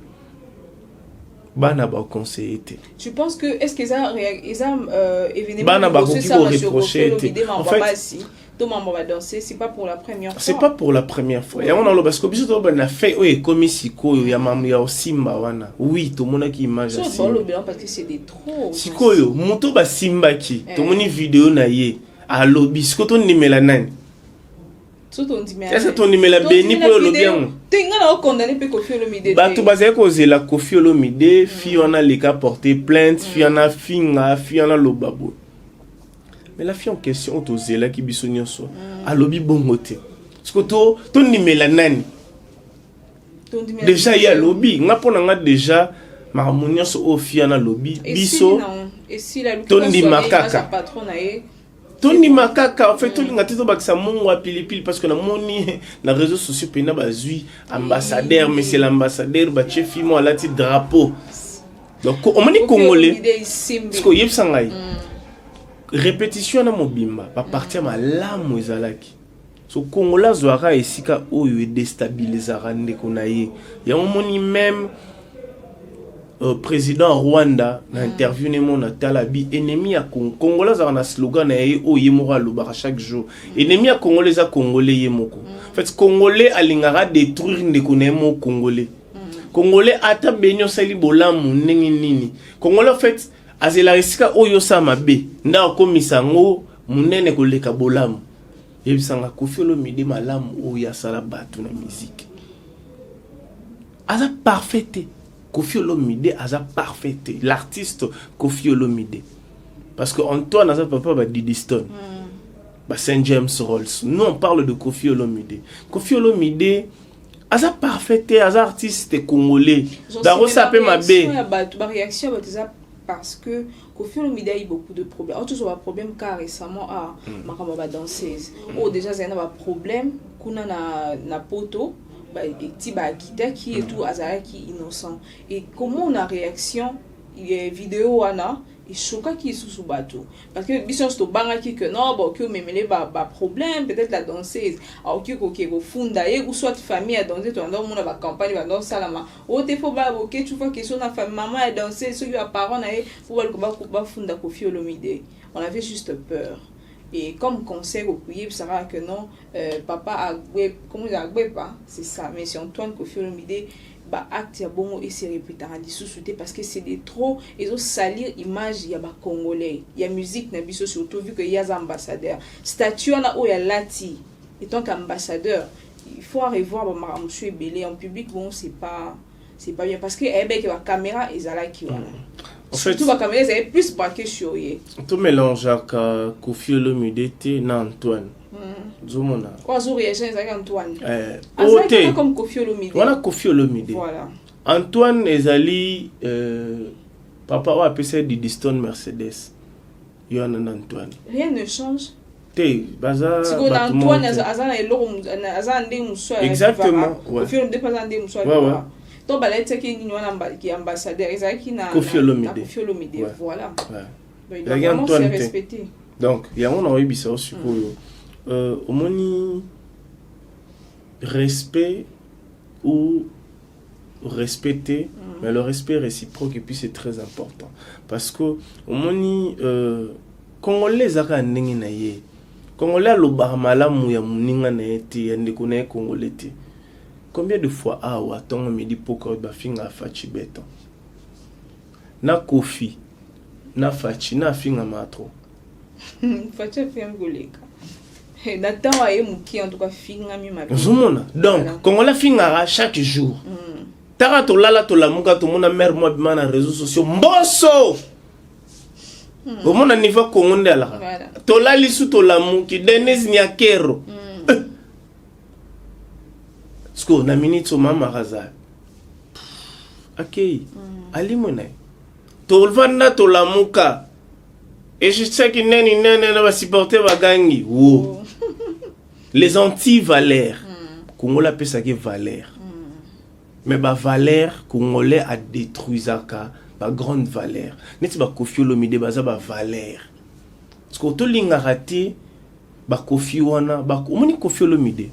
S1: Bana ba conseiller.
S2: Je pense que est-ce qu'ils ont événement
S1: bana ba ko reprocher
S2: en fait tout maman va danser c'est pas pour la première fois.
S1: C'est pas pour la première fois. Ya on a parce que biso to ba na fait comme sikoyo ya mamu ya simba wana. Oui, to mona ki image
S2: ça. C'est le blanc parce que c'est des trop.
S1: Sikoyo moto ba simba ki. To moni vidéo na ye. A lobby sikoto nimela nani. Est-ce ton numéro la béni pour le bien?
S2: T'as condamné pour Koffi Olomide.
S1: Bah tu vas causer la Koffi Olomide, fille on a les cas porté plainte, fille on a finga, fille on a le babo. Mais la fille en question to zela qui bisonyo so. A lobby bongote. Parce que ton numéro la nani. Déjà il y a lobby, nga pona nga déjà marmonio so o fille on a lobby biso.
S2: Et si la
S1: ton di makaka
S2: patron na
S1: Tony Makaka, en fait, tout le monde a mon pili parce que na moni na réseaux sociaux pena bazui ambassadeur, mais c'est l'ambassadeur ba chef mo ala ti drapeau. Donc on m'a dit congolais. Parce que yeb sangai. Répétition na mobimba, pa partir ma lamu ezalaki. So congolais zoara esika oyo déstabilisera ndeko na ye. Ya moni même président Rwanda na interview ne mon talabi ennemi à congolais a un slogan na ye o yemora lobara chaque jour ennemi à congolais a congolais yemoko en fait congolais alingara détruire ndeko na mo congolais congolais ata benyo sali bolamu ndenge nini congolais en fait azela risika oyo sama be nda komisa ngo munene koleka bolamu yebisanga Koffi Olomide malamu oyo asala batu na musique aza parfaite. Koffi Olomide a parfait. L'artiste Koffi Olomide. Parce que Antoine a papa ba Diddy Stone. Ba Saint James Rolls. Nous on parle de Koffi Olomide. Koffi Olomide a parfait, a artiste congolais. Daro sapé ma bé.
S2: Ma réaction parce que Koffi Olomide a eu beaucoup de problèmes. On toujours un problème car récemment ma danseuse. Oh déjà c'est un problème qu'on a na poto. Qui est tout qui innocent et comment on a réaction il y a vidéo ana et choquant qui est sous bateau parce que biso sto banga qui que non bon que memele ba problème peut-être la danseuse ok go funda et ou soit famille a danser toi dans mon ba campagne va dans salama o te faut ba ok tu vois que son famille maman a dansé ceux qui a parents na pour ba funda Koffi Olomide on avait juste peur. Et comme conseil au pays, ça va que non, papa a comment il a pas, c'est ça. Mais c'est Antoine Koffi Olomide, bah acte bon et c'est répété à sous-souter parce que c'est des trop, ils ont salir image il y a ba congolais, il y a musique na biso surtout vu que il y a des ambassadeurs. Statue na o ya lati, et tant qu'ambassadeur, il faut revoir bah monsieur Ebele en public bon c'est pas bien parce que avec la caméra ils a là qui voilà. En fait, tout va caméra ils avaient plus braqué sur eux.
S1: Tout mélange avec Koffi Olomide na Antoine. Zomona.
S2: Quoi zo réagir avec Antoine.
S1: Oté
S2: comme Koffi Olomide.
S1: Voilà Koffi Olomide.
S2: Voilà.
S1: Antoine ezali papa wa appelé Diddy Stone Mercedes. Yon Antoine.
S2: Rien ne change.
S1: Té baza
S2: Antoine azana eloko azana ndé muso.
S1: Exactement.
S2: Koffi Olomide pas ndé muso.
S1: Ouais.
S2: Donc balette qui ambassadeur Ezaki na
S1: Koffi Olomide.
S2: Voilà.
S1: Il y a Antoine respecté. Donc il y a on a eu bizarre suppose au moni respect ou respecter mais le respect réciproque et puis c'est très important parce que au moni congolais zaka ndenge na ye congolais lo ba malamu ya muninga na ete ya ndeko na congolais te Combien de fois ou attends me dit pourquoi ba finga fachi beton. Na kofi na fachi na finga matro.
S2: Fachi fait ngoleka. Nathan aye muki en tout cas finga mi ma.
S1: Zumona. Donc quand on la finga chaque jour. Tara to lala to lamuka to mona mère moi bima na réseaux sociaux mboso. Au mon niveau kongonde ala. To lali su to lamuki Denise Nyakero. Sko na minute mama raza. OK. Ali mona. To vanda to lamuka. Et je sais que nani va supporter bagangi. Wow. Les anti-valeurs. Congo la pesa que valeur. Mais ba valeur congolais a détruit zaka ba grande valeur. Neti ba Koffi Olomide baza ba valeur. Parce que to linga raté ba Koffi wana ba omoni Koffi Olomide.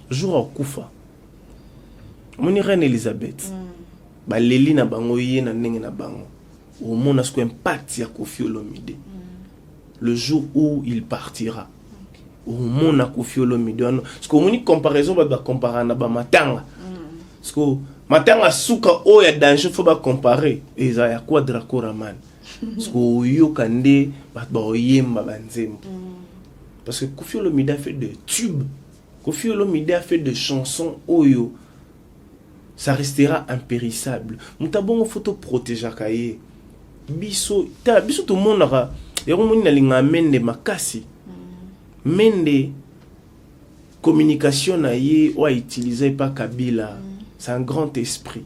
S1: Jour akufa. Omoni reine Elisabeth. Ba leli na bango ye na ndenge na bango. Au monde a ce impact ya Koffi Olomide. Le jour où il partira. Au monde a Koffi Olomide. Parce que moni comparaison ba comparer na ba matanga. Parce que matanga suka o ya danger faut ba comparer. Et ça ya quoi Draco Raman. Parce que yo kande ba oyemba banzembo. Parce que Koffi Olomide a fait de tubes. Koffi Olomide a fait de chansons oyo. Ça restera impérissable. Mutabongo photo protéger kaye. Biso tout le monde a na mende makasi. Mende communication na ye ou utilisé par Kabila. C'est un grand esprit.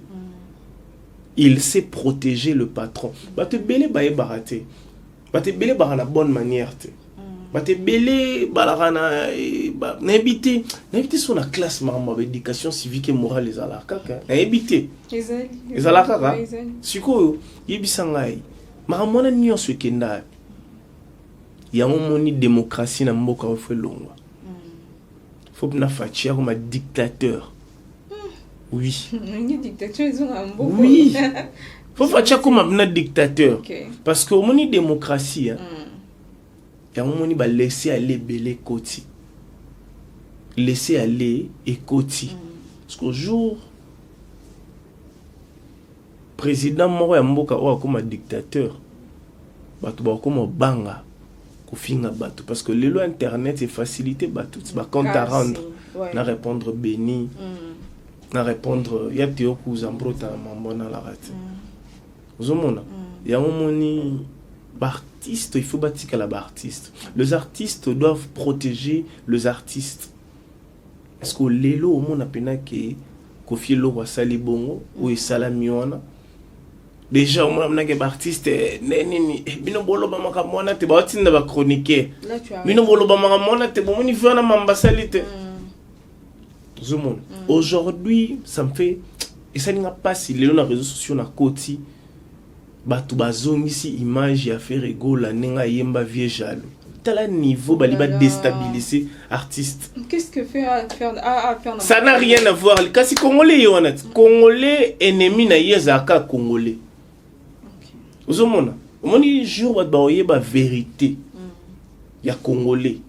S1: Il sait protéger le patron. Ba te belé baye baraté. Ba te belé bara na bonne manière te. Ba te belé balarana na éviter sur la classe marma éducation civique et morale les alaka na éviter. Les alaka siko yebisanga maramona nyonso kenda. Il y a un moment de démocratie dans le monde où il faut l'ongwa. Il faut que fatia comme un dictateur. Oui. Oui. Il faut fatia comme un dictateur. Parce que au moment de démocratie, il y a un moment où il laisser aller belé koti. Laisser aller et koti. Parce qu'au jour président moro ya mboka ou comme un dictateur. Batu ba comme banga. Parce que le internet est facilité tu vas compte à rendre na répondre béni na répondre ya teo ku zambrota mambona la rate zomona ya moni artiste il faut bâtir la artiste les artistes doivent protéger les artistes parce que lelo au monde apena que Koffi Olomide sali bongo ou salamiona. Déjà on m'a dit que artiste neni bino bolo ba makamona te ba tinda ba chroniquer bino bolo ba makamona te bo moni fana mambasalite zomon aujourd'hui ça me fait et ça n'a pas si les réseaux sociaux na koti ba tu bazongi si image ya faire rigola nenga yemba vie jalo tel niveau bali ba déstabiliser artiste.
S2: Qu'est-ce que fait à faire
S1: ça n'a rien à voir kasi congolais yona congolais ennemi na yezaka congolais. Ozomona omoni jour ba baoye ba vérité ya congolais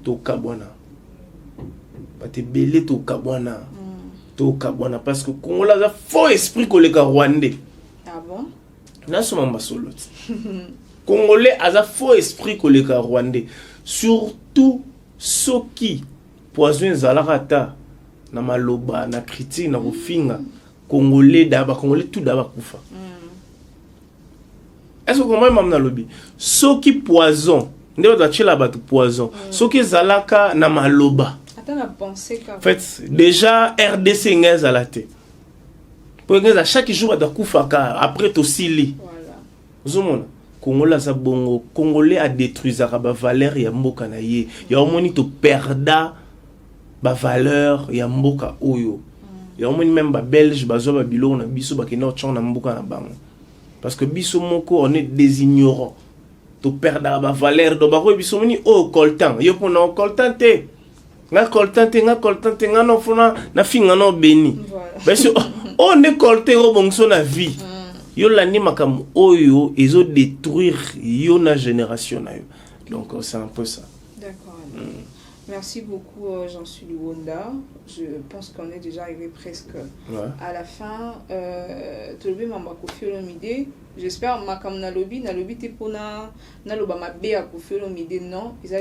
S1: to kabwana ba te belé to kabwana parce que congolais a faux esprit koleka rwandais.
S2: Ah bon
S1: na soma mbasolo congolais a faux esprit koleka rwandais surtout soki poison zalarata na maloba na critique na kofinga congolais d'aba congolais tout d'aba kufa. Est-ce que comment même na lobby soki poison ndeo da chela ba poison soki zalaka na maloba
S2: attends la pensée
S1: en fait déjà RDC ngeza la te pour ngeza chaque jour da kufaka après to sili voilà zomona congolais za bongo congolais a détruit za ba valeur ya mboka na ye ya omoni to perda ba valeur ya mboka oyo ya omoni même ba belge bazo ba biloko na biso ba kino chona mboka na bango. Parce que biso moko on est des ignorants. To perdre la valeur do bako biso moni o coltan. Yo pona o coltan te. Nga coltan te nga no fona na finga no beni. Parce que on est colté au bonso na vie. Yo la ni makam oyo ezo détruire yo na génération na yo. Donc c'est un peu ça.
S2: D'accord. Merci beaucoup, Jean-Sully Wonda. Je pense qu'on est déjà arrivé presque à la fin. Tolobi mama Koffi Olomide. J'espère que Nalobi t'es pour Naloba ma béa Koffi Olomide non. Ils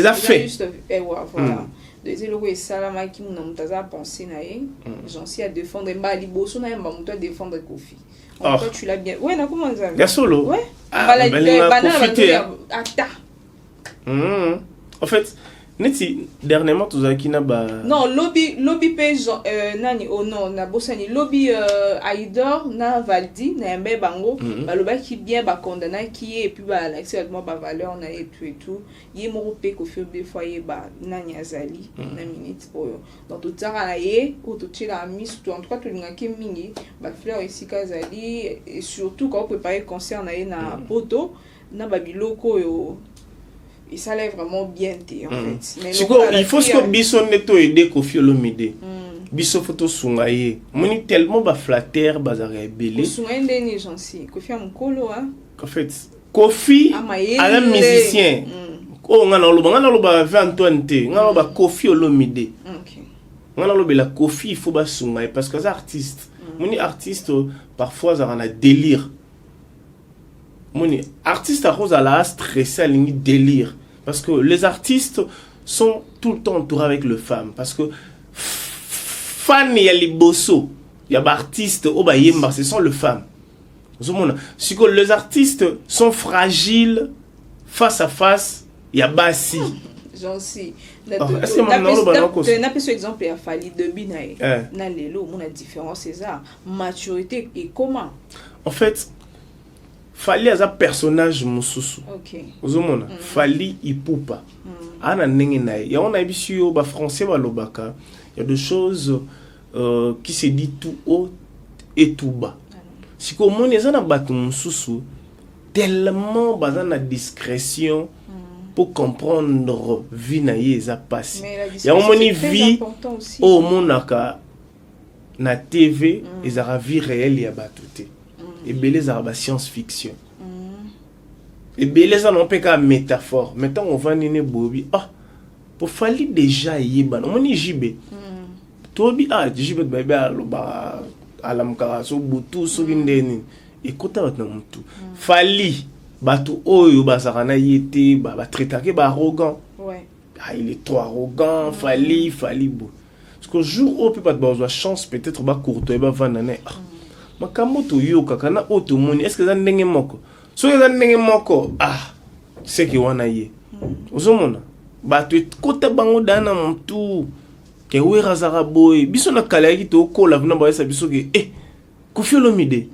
S2: ont fait. Juste voilà. Des éloges et salama qui m'ont pensé naïe. J'en suis à défendre Mbali Bosso naïe m'a défendre Koffi. Toi tu l'as bien. Ouais, na comment ça?
S1: Ya solo.
S2: Ouais.
S1: En fait, neti dernièrement tous qui na ba
S2: non lobby page nani oh non na bosani lobby Aïdor na Valdi na mbe bango baloba qui bien ba condamné qui et puis ba actuellement ba valeur na et tout yé mo pe ko fe be foyer ba nani azali na minute oyo donc tout ça na yé ou tout tira mis tout en tout cas tout linga ki mingi ba fleur ici kazali et surtout quand on préparer concert na yé na poto na babiloko yo. Et ça l'est vraiment bien en fait. Mais
S1: il faut que Bisso neto aider Koffi Olomide. Bisso photo sungaye. Moni tellement ba flatter bazare belé.
S2: Sungaye ndeni jansi. Koffi amkolo hein.
S1: En fait, Koffi un musicien. Oh ngana loba Antoine T. Ngana loba Koffi Olomide. OK. Ngana loba la Koffi il faut ba sungaye parce que les artistes. Moni artiste parfois ça en a délire. Mon artiste à rose à la stressé à l'ini délire parce que les artistes sont tout le temps entourés avec le femme parce que fan il y a les bossos il y a des artistes au bayemba ce sont le femme si les artistes sont fragiles face à face il y a bassi
S2: j'en sais n'a pas ce exemple à Fali de Binaï na lelo mon différence c'est ça maturité et comment
S1: en fait Fali as un personnage mususu.
S2: OK.
S1: Ozomona Fali ipupa. Ana ndenge nae. Ya on a bisu yo ba français ba lobaka. Il y a des choses qui se dit tout haut et tout bas. Si ko moni ezana batu mususu tellement bazana discrétion pour comprendre vie na ye za passé. Ya on moni vie au monaka na TV ezara vie réelle ya batuté. Et belé ça la science-fiction. Et belé ça non pas qu'à métaphore. Maintenant on va niner bobi. Ah, pour Fali déjà yeba. On y jibe. Tobi jibe bébé à la mkara so butu so bindeni. Écoute avec nous tout. Fali batu oyo basarana yete ba traiter ba arrogant.
S2: Ouais.
S1: Ah il est trop arrogant. Fali beau. Parce que jour où peut pas avoir chance peut-être ba courte ba vanane. Makambo to yoka kana oto moni est-ce que ça ndenge moko so ça ndenge moko c'est que wana ye ozomona ba to kota bango dana mtu ke wera zara boy biso na kala ki to kola vna ba sa biso ke Koffi Olomide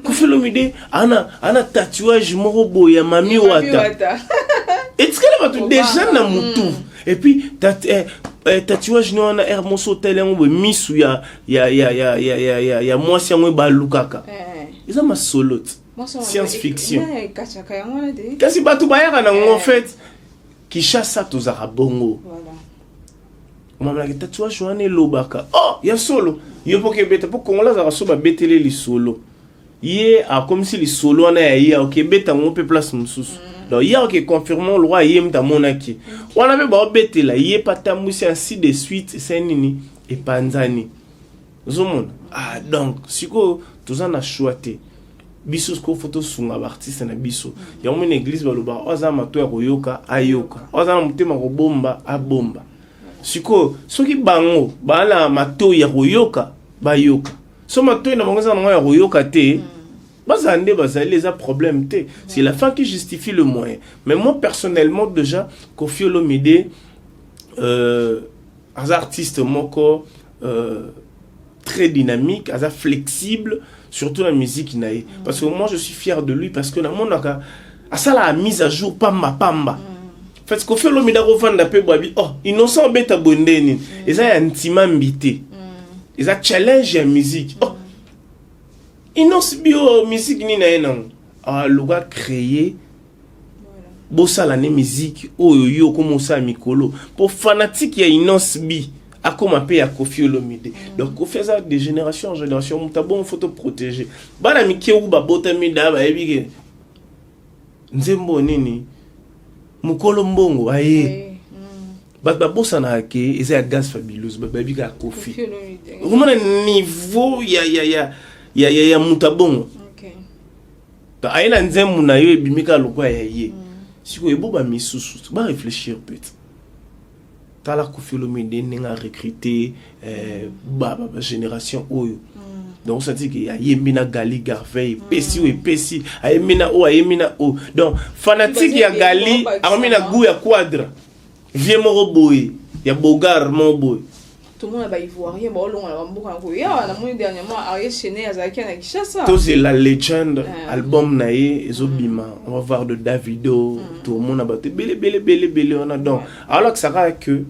S1: Koffi Olomide ana tatouage moko boy ya mami wata est-ce que là tu déjà na mutu et puis tatouage no na hermoso telengo be misu ya moi si ngwe ba lukaka ils ont ma solo science fiction kasi batu bayaka na en fait qui chasse tous arabongo voilà mama la tatouage wana lobaka ya solo yo poke beta po kongola za so ba betele li solo ye comme si li solo na ya OK beta ngo pe place mususu. Donc il y a qui confirmons le roi yem ta monaki. On avait ba betela yé patamusi ainsi de suite c'est nini et panzani. Zomon. Donc siko tous en a choité. Biso ko photo sunga artiste na biso. Ya une église baloba oza mato ya koyoka ayoka. Oza mutema ko bomba abomba. Siko soki bango bala mato ya koyoka bayoka. So mato na bango za ya koyoka te. Les problèmes. C'est la fin qui justifie le moyen. Mais moi, personnellement, déjà, Koffi Olomide, un artiste moko, très dynamique, flexible, surtout la musique. Parce que moi, je suis fier de lui, parce que dans mon cas, ça la mise à jour, pamba. En fait, Koffi Olomide a fait innocent beta bondeni. Et ça, il y a un intimement mbité. Et ça challenge la musique. Inos bio musique ni na enang luga créer bossa la musique yo comme ça mikolo pour fanatique ya Inos bi a comme pe ya Koffi Olomide. Donc on fait ça de génération en génération muta bon photo protéger bana mike u ba botami da ba ebike nzembo nini mukolo mbongo aye bossa na ke eza gaz fabulous babi ka Koffi vraiment niveau ya mutabongo ta aina nzemu na yo ebimika lokwa ya ye siko eboba misusu ba réfléchir peut ta la Koffi Olomide ninga recruter ba génération oyo donc ça dit que ayemina Gali Garvey pesi ou pesi ayemina o donc fanatique ya Gali amina goût ya quadre vieux moro boy ya bogar mon boy
S2: tout le monde va y voir rien bon long alors beaucoup ko ya na mon dernièrement Ariel Chené azaki na Kishasa
S1: to c'est la légende album nae ezobima on va voir de Davido tout le monde a belé on a donc alors que ça va que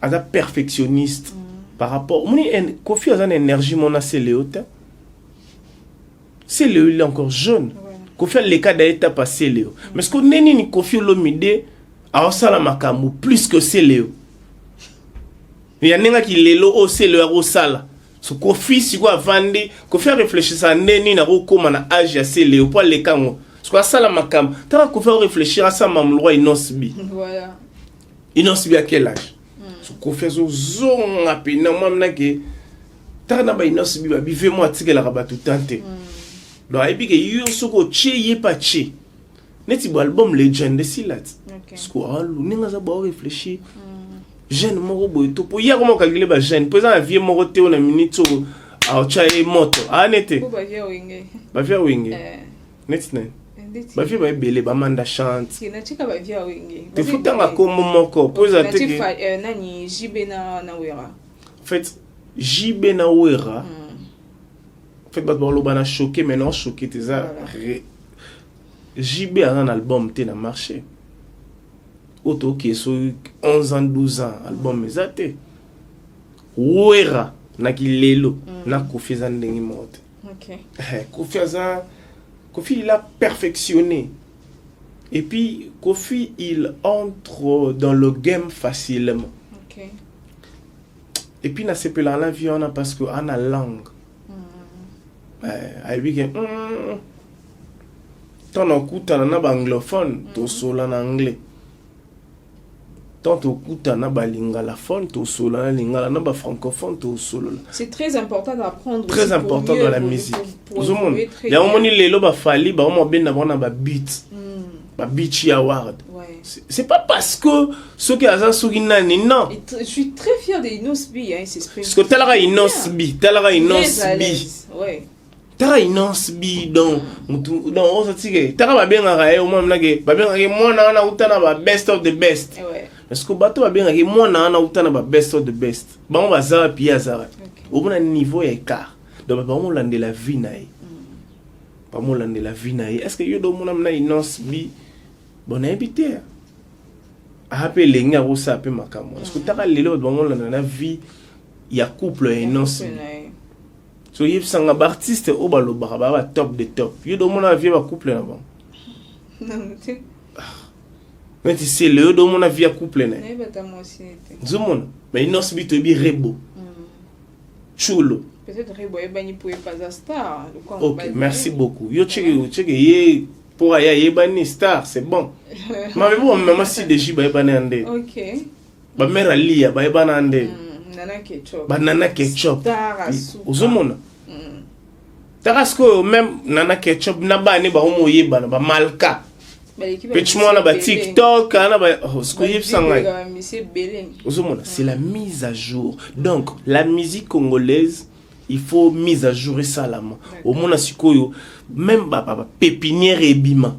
S1: ada perfectionniste par rapport Koffi a une énergie mon assez léota c'est le il est encore jeune Koffi a les cas d'état passé Léo mais ce qu'on n'est ni Koffi Olomide a ça la makambu plus que c'est Léo il y a n'enga qui lelo au c'est le au sala so Koffi si quoi vendre Koffi a réfléchi ça neni na ko comme na âge ya c'est Léo pas les kango ce quoi ça la makambu t'as Koffi réfléchir à ça mamloi inosbi
S2: voilà
S1: inosbi à quel âge Koffi zonga pena mamna ke tana ba inosbi ba bive mo atikela ka batu tante donc aibi ke yo soko che ye pa che neti bo album legend silat sko alu ninga za ba réfléchir jeune moko boy to po ya comment calculer ba jeune présent la vie moko te na minute a chae moto anete ba via winge neti ne ba vie ba belé ba manda chante
S2: na tika ba via winge
S1: te futanga comme moko poza te
S2: nani JB na wera
S1: en fait JB na wera en fait ba lo bana choqué maintenant choqué te ça JB a un album te na marché auto qui so 11 ans 12 ans album ezate wera na kilelo na Koffi za ndenge mote
S2: OK
S1: Koffi il a perfectionné et puis Koffi il entre dans le game facilement.
S2: OK.
S1: Et puis na sepela la vie on a parce que on a langue. Aibi que ton okuta na ba anglophone to sola na anglais. Tant okuta na ba lingala phone to sola na lingala na ba francophone to sola.
S2: C'est très important d'apprendre.
S1: Très important dans la musique. Il y a un moment lelo ba fali ba mo ben na bona ba beat. Ba beat award. C'est pas parce que ceux qui ont ça nani non.
S2: Je suis très fier de Inosbi hein, c'est
S1: parce que tala Inosbi, ouais. Tara Inosbi donc on se dit tara ba benga ka au moins nage ba benga ke mwana na utana ba best of the best.
S2: Ouais.
S1: Parce que bato ba benga ke mwana na utana ba best of the best. Ba on va za pia za. Au bon niveau ya écart. Donc ba on lande la vie nae. Ba on lande la vie nae. Est-ce que yo do mona na Inosbi bon invité. Appelle les gars au sapé makamo. Parce que tara lelo ba on lande la vie ya couple et Inosbi. So yif sanga artiste o balo ba top de top. Yo do mona vie ba couple na bon.
S2: Non, tu
S1: mais tu sais le do mona vie couple na.
S2: Ne bata moi aussi n'était.
S1: Zumon, mais Inosbi to bi rebo. Chulo.
S2: Peut-être rebo e bani pour pas za star.
S1: OK, merci beaucoup. Yo cheke ye pour aya ye bani star, c'est bon. Mais bon même si de ba bani ande.
S2: OK.
S1: Ba mera lia ba bani ande. Nana ketchup. Uzumona. Tarasko même nana ketchup na ba ne ba homo yeba na ba malka. Petchmo na ba TikTok na ba sko yeb sanga. Uzumona, c'est la mise à jour. Donc la musique congolaise, il faut mise à jour ça là. Au mona sikoyo même ba pépinière et bima.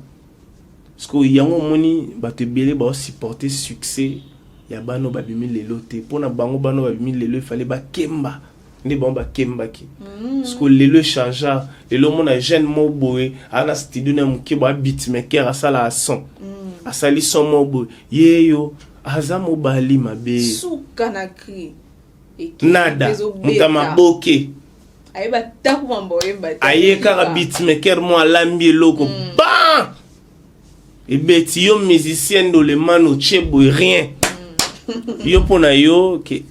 S1: Sko yango moni ba te belé ba supporter succès. Ya bano babimi lelo te pona bango bano babimi lelo il fallait ba kemba ndi ba kemba ki parce que lelo changea lelo mona jeune mo boy ana studio na muke ba beatmaker asala a son asali son mo boy yeyo azamo bali mabe
S2: suka na cri
S1: nada mutama boke
S2: ayeba tapu mamboye mbata
S1: ayeka beatmaker mo alambi loko ba et beti yo musicien do le mano chebo rien yo pona yo ke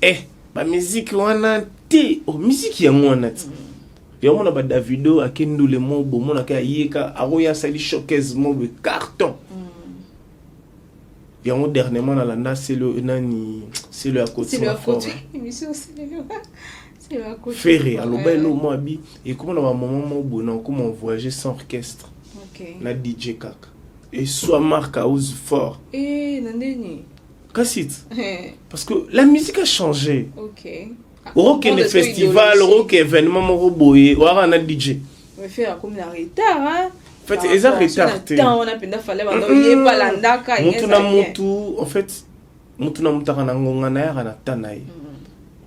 S1: ba musique wana te o musique ya ngwana te yo mona ba Davido akendo le mobo mona ka yeka aroya sali showcase mobo carton Il y a dernièrement dans l'anda, c'est le à côté.
S2: C'est le à côté. C'est le à côté.
S1: Ferré, à l'obélo, moi, et comment on a un moment où comment on voyageait sans orchestre. Na DJ Kaka. Et soit Marc House fort.
S2: Et Nandeni.
S1: Kassit. Parce que la musique a changé.
S2: Ok.
S1: Rock et festival, rock événement, mon robot, et on a un DJ.
S2: On va faire comme un retard, hein.
S1: En fait, ils ont retardé.
S2: On a peine fallu il est pas l'andaka.
S1: En fait, Moutuna Moutara Nangongana na Tanaï.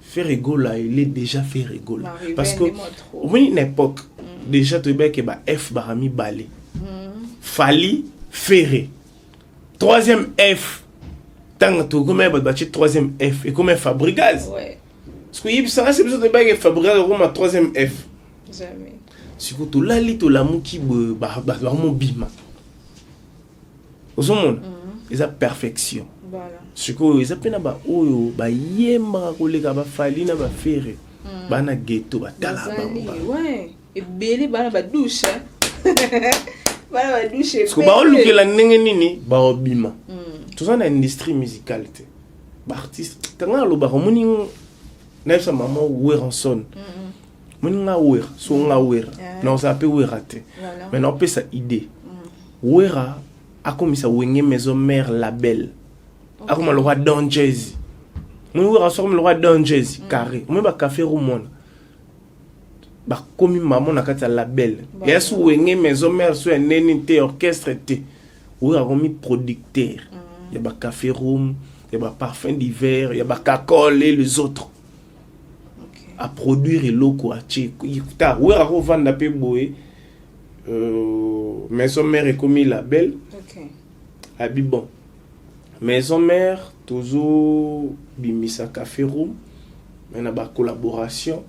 S1: Faire rigoler, il est déjà fait rigoler. Parce que, au une époque, déjà, tu sais que F barami balé. Fali Ferré. Troisième F. Tant que tu as troisième F. Et comme Fabrigaz.
S2: Ouais.
S1: Parce que c'est besoin de Fabrigaz comme troisième F.
S2: Jamais.
S1: Si tu as l'ali, la mouki, mon bima. Aux hommes, ils ont perfection.
S2: Voilà.
S1: Si tu as peine à oyo, yemba, kolega, fali, na ferré. Bana ghetto, batala.
S2: Ouais. Et belé, bana douche. Parce
S1: que on la nini bima. Tout ça dans l'industrie musicale. Artiste, quand on a moni na sa maman Weranson. Moni nga wer, so nga wer. Non ça peut werate. Mais non peut ça idée. Wera a comme ça wenge maison mère label. A comme le roi Don Jazzy. Moni wera so comme le roi Don Jazzy carré. On ba café roumon. Ba komi maman na kata label ya su wenge maison mère su neni te orchestre te ou a remis producteur ya ba café room ya ba parfum d'hiver ya ba cacole et les autres à produire loko a chi ta ou a revendre pe boé maison mère est comme label abi bon maison mère toujours bimisa café room mais na ba collaboration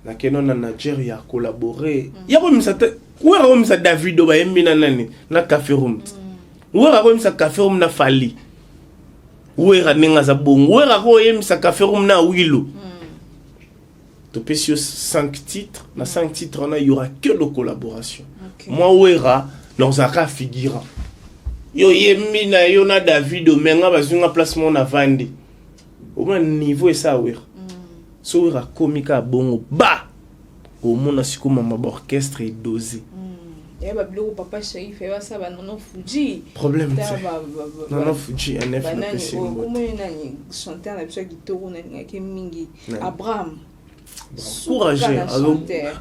S1: na kenon na Nigeria collaborer ya ko misa ou a misa Davido ba yembina nani na café room ou a ko misa café room na Fali ou a ninga za bongo ou a ko yemisa café room na Wilo to pesio 5 titres na 5 titres on a il y aura que de collaboration moi ouera dans un figurant yo yembina yo na Davido menga bazunga placement na vandi au moins niveau et ça ouera so ira komika bongo ba au monde asiko mama orchestre est dosé
S2: ba bilo papa chéri fait ça ba non Fuji
S1: problème non Fuji un F
S2: na c'est comment nani chanteur na biso gitoro na ngaki mingi Abraham
S1: courageux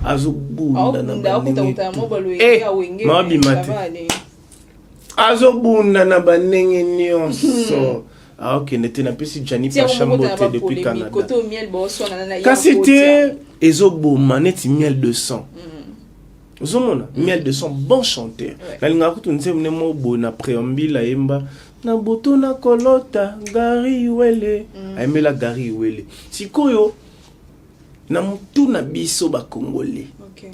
S1: azobunda na azobunda na banenge nyonso. Ah ok, n'était pas si Gianni Pachambote depuis Canada. Quand c'était Ezobo Manette miel de sang. Zomona miel de sang bon chanteur. La linga kutu nse mnemo bo na préambile la emba na boto na kolota Gary Wele. Aimela Gary Wele. Sikoyo na mutu na biso ba congolais.
S2: OK.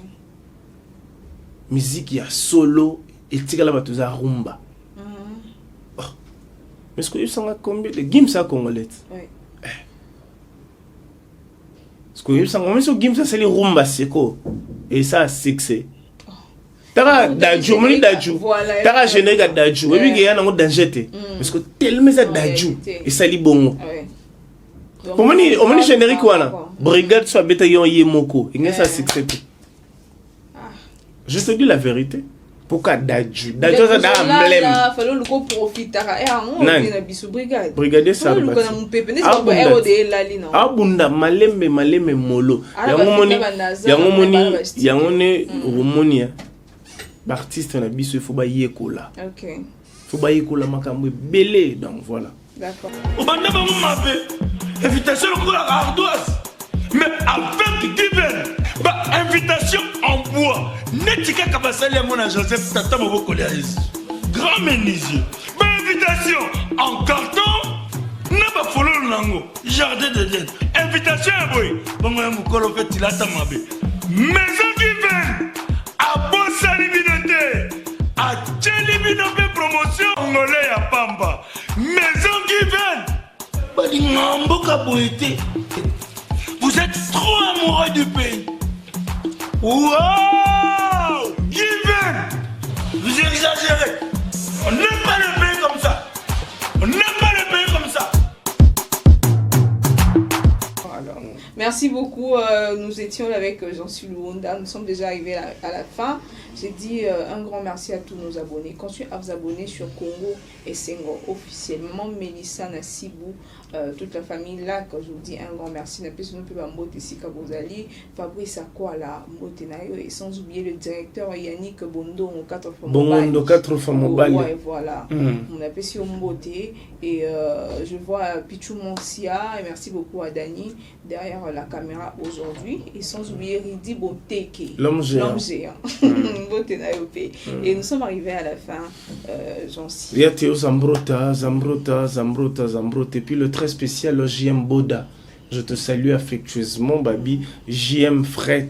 S1: Musique ya solo et tikala batuza rumba. Mais est-ce que vous savez combien de Gimsa congolais? Oui. Est-ce que vous savez combien de Gimsa c'est les rumba seko et ça succès. Tara daju, moni daju. Tara générique daju. Oui, il y a un danger. Parce que tellement ça daju et ça li bongo. Pour moi, on moni générique wana. Brigade soit beta yon yemoko. Il y a ça succès. Je te dis la vérité. Pourquoi Daju? Daju ça da emblème.
S2: Là, fallait le ko profiter on na bisu brigade.
S1: Brigade ça.
S2: Le ko na mpepé ne ça ba de la li non.
S1: Abunda malembe molo. Yango ne Romonia. L'artiste na bisu faut ba yekola.
S2: OK.
S1: Faut ba yekola makambo belé donc voilà.
S2: D'accord.
S3: Au bande ba mabé. Invitation au la ardoise. Mais avec Given, invitation en bois. Netika Kabasali à mon Joseph Tata Moboko grand menuisier. Invitation en carton. N'a pas follow nango. Jardin de laine. Invitation à boy. Bon, moi, mon colo fait il a ta mabé. Maison Given. À Bossa Libinoté. À Tchelibinoté promotion. Congolais à Pamba. Maison Given. Badingambo Kaboete. Vous êtes trop amoureux du pays. Wow! Given! Vous exagérez. On n'aime pas le pays comme ça. On n'aime pas
S2: beaucoup. Nous étions avec Jean-Sylvain Luonda. Nous sommes déjà arrivés à la fin. J'ai dit un grand merci à tous nos abonnés. Continuez à vous abonner sur Congo Essengo officiel. Maman Mélissa Nassibou, toute la famille là, quand je vous dis un grand merci. Fabrice Akwala, Motenayo, et sans oublier le directeur Yannick Bondo, 4 fois
S1: Bondo 4 fois mobile.
S2: Ouais, voilà. On appelle si Mbote. Et je vois Pichou Monsia, et merci beaucoup à Dani derrière la caméra aujourd'hui. Et sans oublier Ridi Boteke,
S1: l'homme géant.
S2: Et nous sommes arrivés à la fin, Jean-Cy.
S1: Il y a Théo Zambrota. Et puis le très spécial, le JM Boda. Je te salue affectueusement, Babi. JM Fret.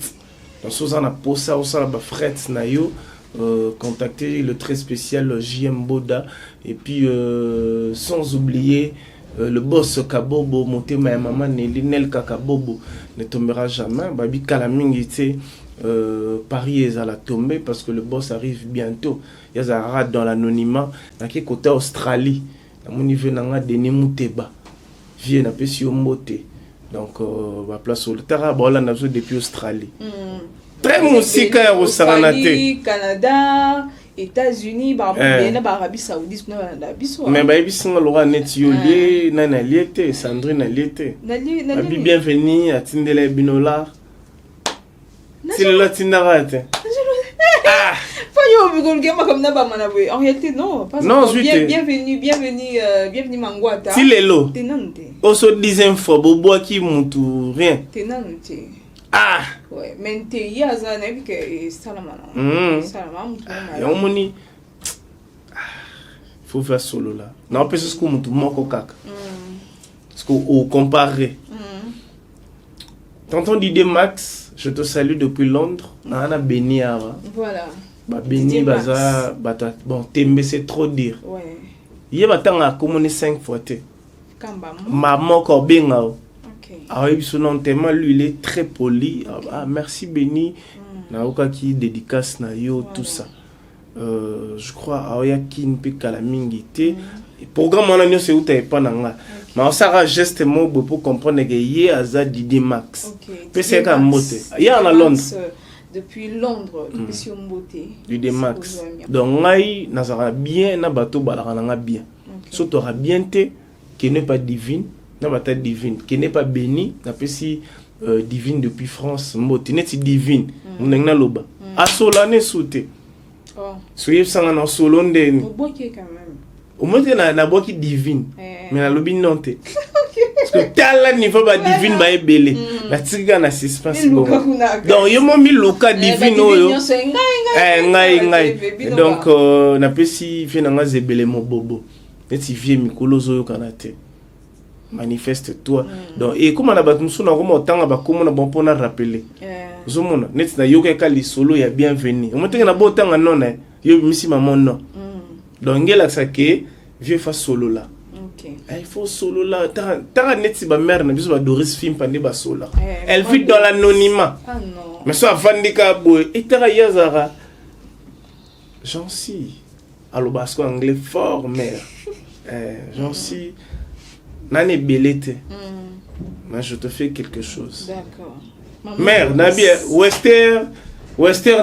S1: Dans ce cas, on a posé ça, Fret Nayo. Contactez le très spécial JM Boda. Et puis, sans oublier le boss Kabobo, monté ma maman Nel Kakabobo, ne tombera jamais. Babi Kalamingité. Paris est à la tombée parce que le boss arrive bientôt. Il y a un rat dans l'anonymat. Dans quel côté Australie? Dans mon niveau, dans la Denis Mouteba. Vient un peu sur Mote. Donc, la place au Tara, on a depuis Australie. Très musique au Saranate.
S2: Canada, États-Unis, Arabie Saoudite,
S1: mais Baby Singa Laura Netiolier, Nana Liete, Sandrine Liete. Babi bienvenue à Tindele Binola. C'est le latinarate.
S2: En réalité, non. Pas
S1: non,
S2: bienvenue Mangwata.
S1: Tilelo. Oso dixième fois, bobo qui moutou, rien.
S2: Tenante.
S1: Ah.
S2: Ouais, mais t'es yaza n'aime que Salamana.
S1: Yomoni. Faut faire solo là. Non, parce que c'est moutou moko kaka. Parce qu'on compare. Tonton Didier Max, je te salue depuis Londres. Nana Beni Ara.
S2: Voilà.
S1: Bah Beni baza bata bon tembe c'est trop dire.
S2: Ouais.
S1: Yé batanga commoné 5 fois té.
S2: Kamba.
S1: Maman Korbenga.
S2: OK.
S1: Ah oui, son nom tellement lui il est très poli. Ah merci Beni. Na oka qui dédicace na yo tout ça. Je crois aoya ki npe kala mingi té. Programme on a c'est où t'es pas nanga. Mais on s'arrête geste mot pour comprendre que yé aza Didier Max.
S2: OK.
S1: C'est comme moté. Yé en Londres.
S2: Depuis Londres, ici au Mboté.
S1: Didier Max. Donc ngai nazara bien na bateau balaranga bien. Surtout aura bien té qui n'est pas divine, na bata divine, qui n'est pas béni, na pesi divine depuis France, Mboté net divine. Munengna loba. Asolane souté.
S2: Oh.
S1: Soyez sanga na solonde.
S2: Boké quand même.
S1: Au moins na boki divine. Mais na lobi non té. Parce que tel niveau ba divine ba ebele. La tiga na suspense bon. Donc yo mo mi loka divine oyo. Ngai. Donc na pesi fi na ngaze ebele mo bobo. Neti vie mikolo zo yo kanate. Manifeste toi. Donc et comment na ba musu na ko tanga ba komo na bon pona rappeler. Zomona neti na yo ka li solo ya bienvenue. O motenge na bo tanga non yo misi maman non. Donc ngela ça que vieux fa solo là. Il faut solo là. Tara neti ba mère na biso ba Doris film pande ba solo. Elle vit dans l'anonymat. Ah non. Mais ça vandika boy et tara yazara. Jean-Cy. Allo basco anglais fort mère. Jean-Cy nane belete. Mais je te fais quelque chose.
S2: D'accord.
S1: Mère na bien Western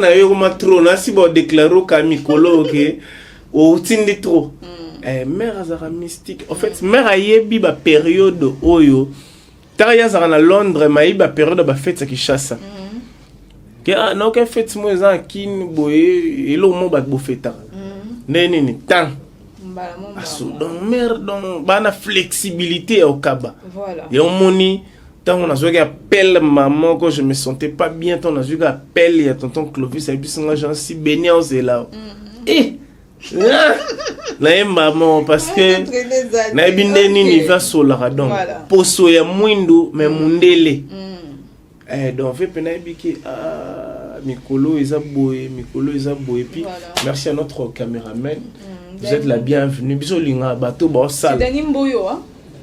S1: na yo ma trop na si bo déclaro kamikolo OK. Au tindi trop. Mère azara mystique. En fait, mère ayebi ba période oyo. Taya azara na Londres ma ba période ba fête sa Kinshasa. Que non que fête mo za kin boye elo mo ba bo fête. Neni tant. Donc mère donc bana flexibilité au kaba.
S2: Voilà.
S1: Et on moni tant on a joué appel maman quand je me sentais pas bien tant on a joué appel il y a tonton Clovis et puis son gens si béni on est là. Na maman parce que na binde nini va solara donc poso ya mwindu me mundele donc fait pena biki mikolo eza boye puis merci à notre caméraman. Vous êtes la bienvenue biso linga bato ba sala
S2: Dani Mboyo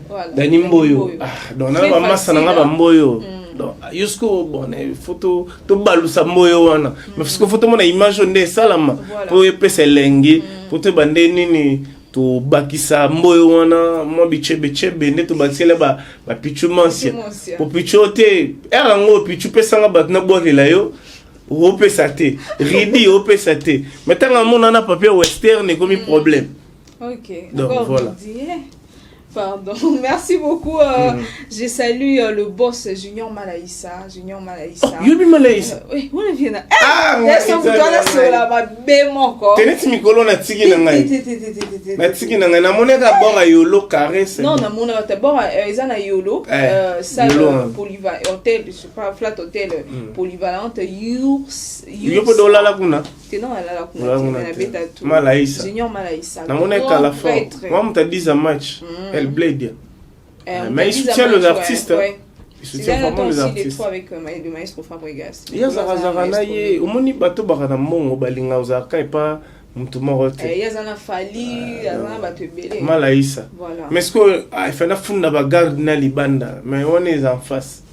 S1: voilà Dani Mboyo donc na ba massa na ba Mboyo donc jusqu'au bon photo to balusa Mboyo wana mais parce que photo mona image onde salama pour epesa lengi pour te bande nini to bakisa mboyo wana mo bichebe nde to bakisela ba pichu mansia po pichu te era ngo pichu pesanga bat na boakela yo o pesa te ridi o pesa te metanga mona na papier western comme problème.
S2: OK.
S1: Donc voilà.
S2: Pardon, merci beaucoup. Je salue le boss Junior Malaïssa.
S1: Oh, Yubi Malaïssa.
S2: Oui, on est bien. Ah, merci beaucoup. Là, c'est la belle encore.
S1: Tenez mikolo na tiki na ngai. Na tiki na ngai na moneka bora yolo caresse.
S2: Non, na moneka ta bora ezana yolo. Ça polyvalent hôtel, je sais pas flat hôtel polyvalente
S1: Yupo dola la kuna.
S2: Non, la kuna. Na beta tout.
S1: Malaïssa.
S2: Junior Malaïssa.
S1: Na moneka la fois. Moi on t'a dit un match. Elle blade. Mais il soutient les artistes. Il soutient vraiment les artistes.
S2: Avec le maestro Fabregas.
S1: Il y a Zarazarana, il y a un bateau barana mongo balinga ozaka et pas mtumorote.
S2: Il y a Zana Fali, il y a Zana Batebele.
S1: Malaïssa.
S2: Voilà.
S1: Mais ce que il fait na funda ba garde na libanda, mais on est en face.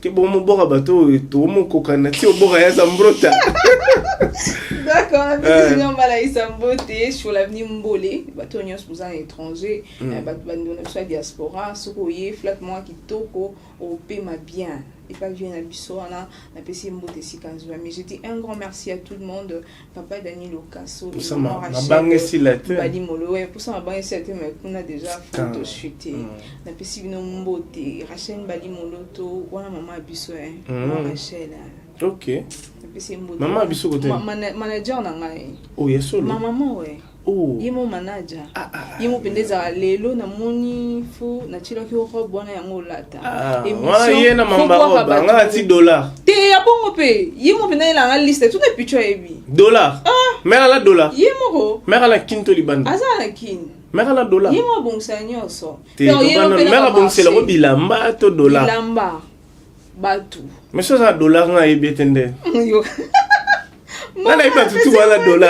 S1: Que bon mo bora bateau et to mo kokana ti obora ya zambrota.
S2: D'accord, on a vu Malaïssa Mbote sur l'avenue Mbolé, bateau nyos pour un étranger, bateau soit diaspora, sokoye flattement qui toko au paiement bien. Et pas bien à Bissot, on a PC Mbote Sikazo. Mais je dis un grand merci à tout le monde, papa Daniel Ocasso,
S1: pour ça ma bangue si la tête.
S2: Bali Molo, ouais, pour ça ma bangue si la tête, mais on a déjà photo chuté. On a PC Vino Mbote, Rachel Bali Moloto, on a maman Bissot, Rachel.
S1: OK. Maman Abisso côté.
S2: Manager na ngai.
S1: Oh, yes solo.
S2: Maman ouais.
S1: Oh.
S2: Yemo manager. Yemo pendeza lelo na moni fo na chilo ki oko bona yango lata.
S1: Wa yena mamba roba nga $10.
S2: Te ya bongo pe. Yemo pendeza la liste tout est picture ebi.
S1: $. Mera la $.
S2: Yemo ko.
S1: Mera la kinto libanda.
S2: Aza na kin.
S1: Mera la $.
S2: Yemo bongsa nyoso.
S1: Te mera bongsa la bilamba to $.
S2: Bilamba. Batu.
S1: Mais ça $. nga ebetende.
S2: Yo.
S1: Nana ipa tutu wala $.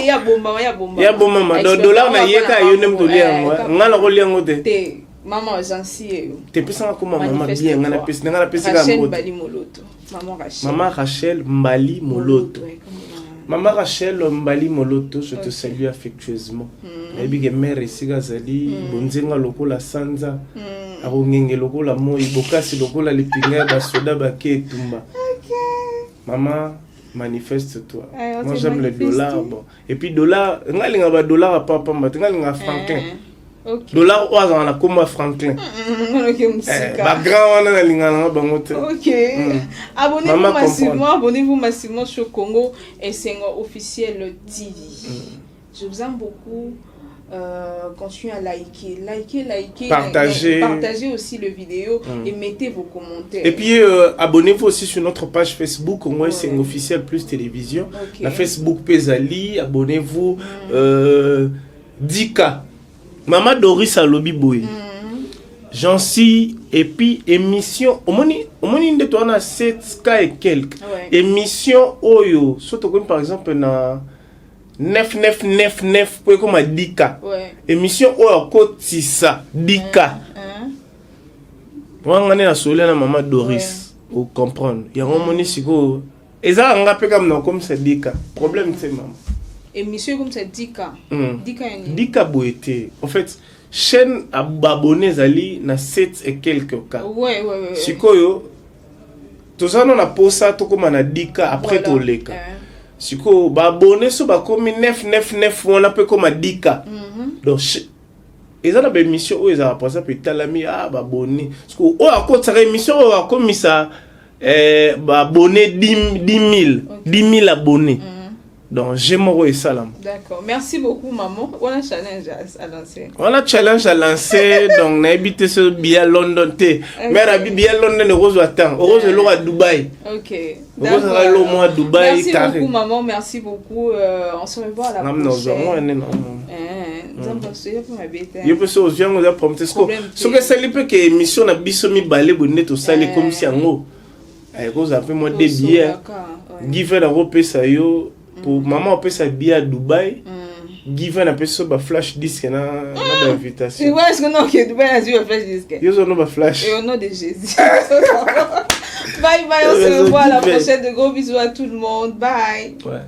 S2: Ya bomba.
S1: Ya bomba ma $. na yeka yo nem to liango. Ngala ko liango te.
S2: Te maman jansi yo.
S1: Te pesa ko mama bien ngana pesa ka
S2: Rachel Mbali Moloto.
S1: Maman Rachel Mbali Moloto. Maman Rachel Mbali Moloto, je te salue affectueusement. Ebi ke mère isiga zali bonzenga lokola sanza. Arongenge lokola moi bokasi lokola lipinga ba soda ba ke tumba. OK. Maman manifeste-toi. Moi j'aime les $. Bon. Et puis $, ngalinga ba $, papa mba ngalinga franklin.
S2: OK.
S1: $, oza na koma franklin. Ba grand wana ngalinga na bango te.
S2: OK. Abonnez-vous massivement sur Congo et Senghor officiel TV. Je vous aime beaucoup. Continuez à liker, partagez aussi le vidéo et mettez vos commentaires.
S1: Et puis abonnez-vous aussi sur notre page Facebook, au moins c'est officiel plus télévision. Okay. La Facebook Pesali, abonnez-vous. 10K. Maman Doris à Lobby Boy. Jancy et puis émission. Au moins de toi on a 7K et quelques. Émission Oyo. Surtout comme par exemple na 9 pour comme 10K. Émission Oyo Kotisa 10K. On a na solé na maman Doris. Vous comprendre. Il y a un moment siko. Et ça on rappelle comme ça 10K. Problème c'est maman.
S2: Émission comme ça 10K.
S1: 10K boité. En fait, chaîne abonnés ali na 7 et quelques cas.
S2: Ouais.
S1: Sikoyo. Tout ça on a posé ça tout comme na 10K après tout les cas. Siko ba abonné so ba comme 9 on a peu comme 10K. Donc et ça la émission où ils a passé puis talami ba abonné. Siko o à côté ça émission o comme ça ba abonné 10 000 abonnés. Donc, j'aime et salam.
S2: D'accord. Merci beaucoup, maman. On a un challenge à lancer.
S1: On a un challenge à lancer. Donc, on a habité sur Bia London. Mais on a Bia London et Rose attend. Rose est à Dubaï.
S2: Ok.
S1: Rose est à Dubaï.
S2: Merci beaucoup, maman. Merci beaucoup. On se revoit à la prochaine.
S1: Je peux se rejoindre on a promis. Ce que c'est le peu que l'émission a bisomi balé bonnet au salé comme si en haut. Rose a fait moi des billets. Give la rope ça yo. Pour maman on peut s'habiller à Dubaï. Given a pessoa ba flash disque na invitation.
S2: Tu vois est-ce que non que Dubaï a eu un flash disque.
S1: Yo zo no ba flash.
S2: Et au nom de Jésus. Bye bye, on se revoit à la prochaine. De gros bisous à tout le monde. Bye.
S1: Ouais.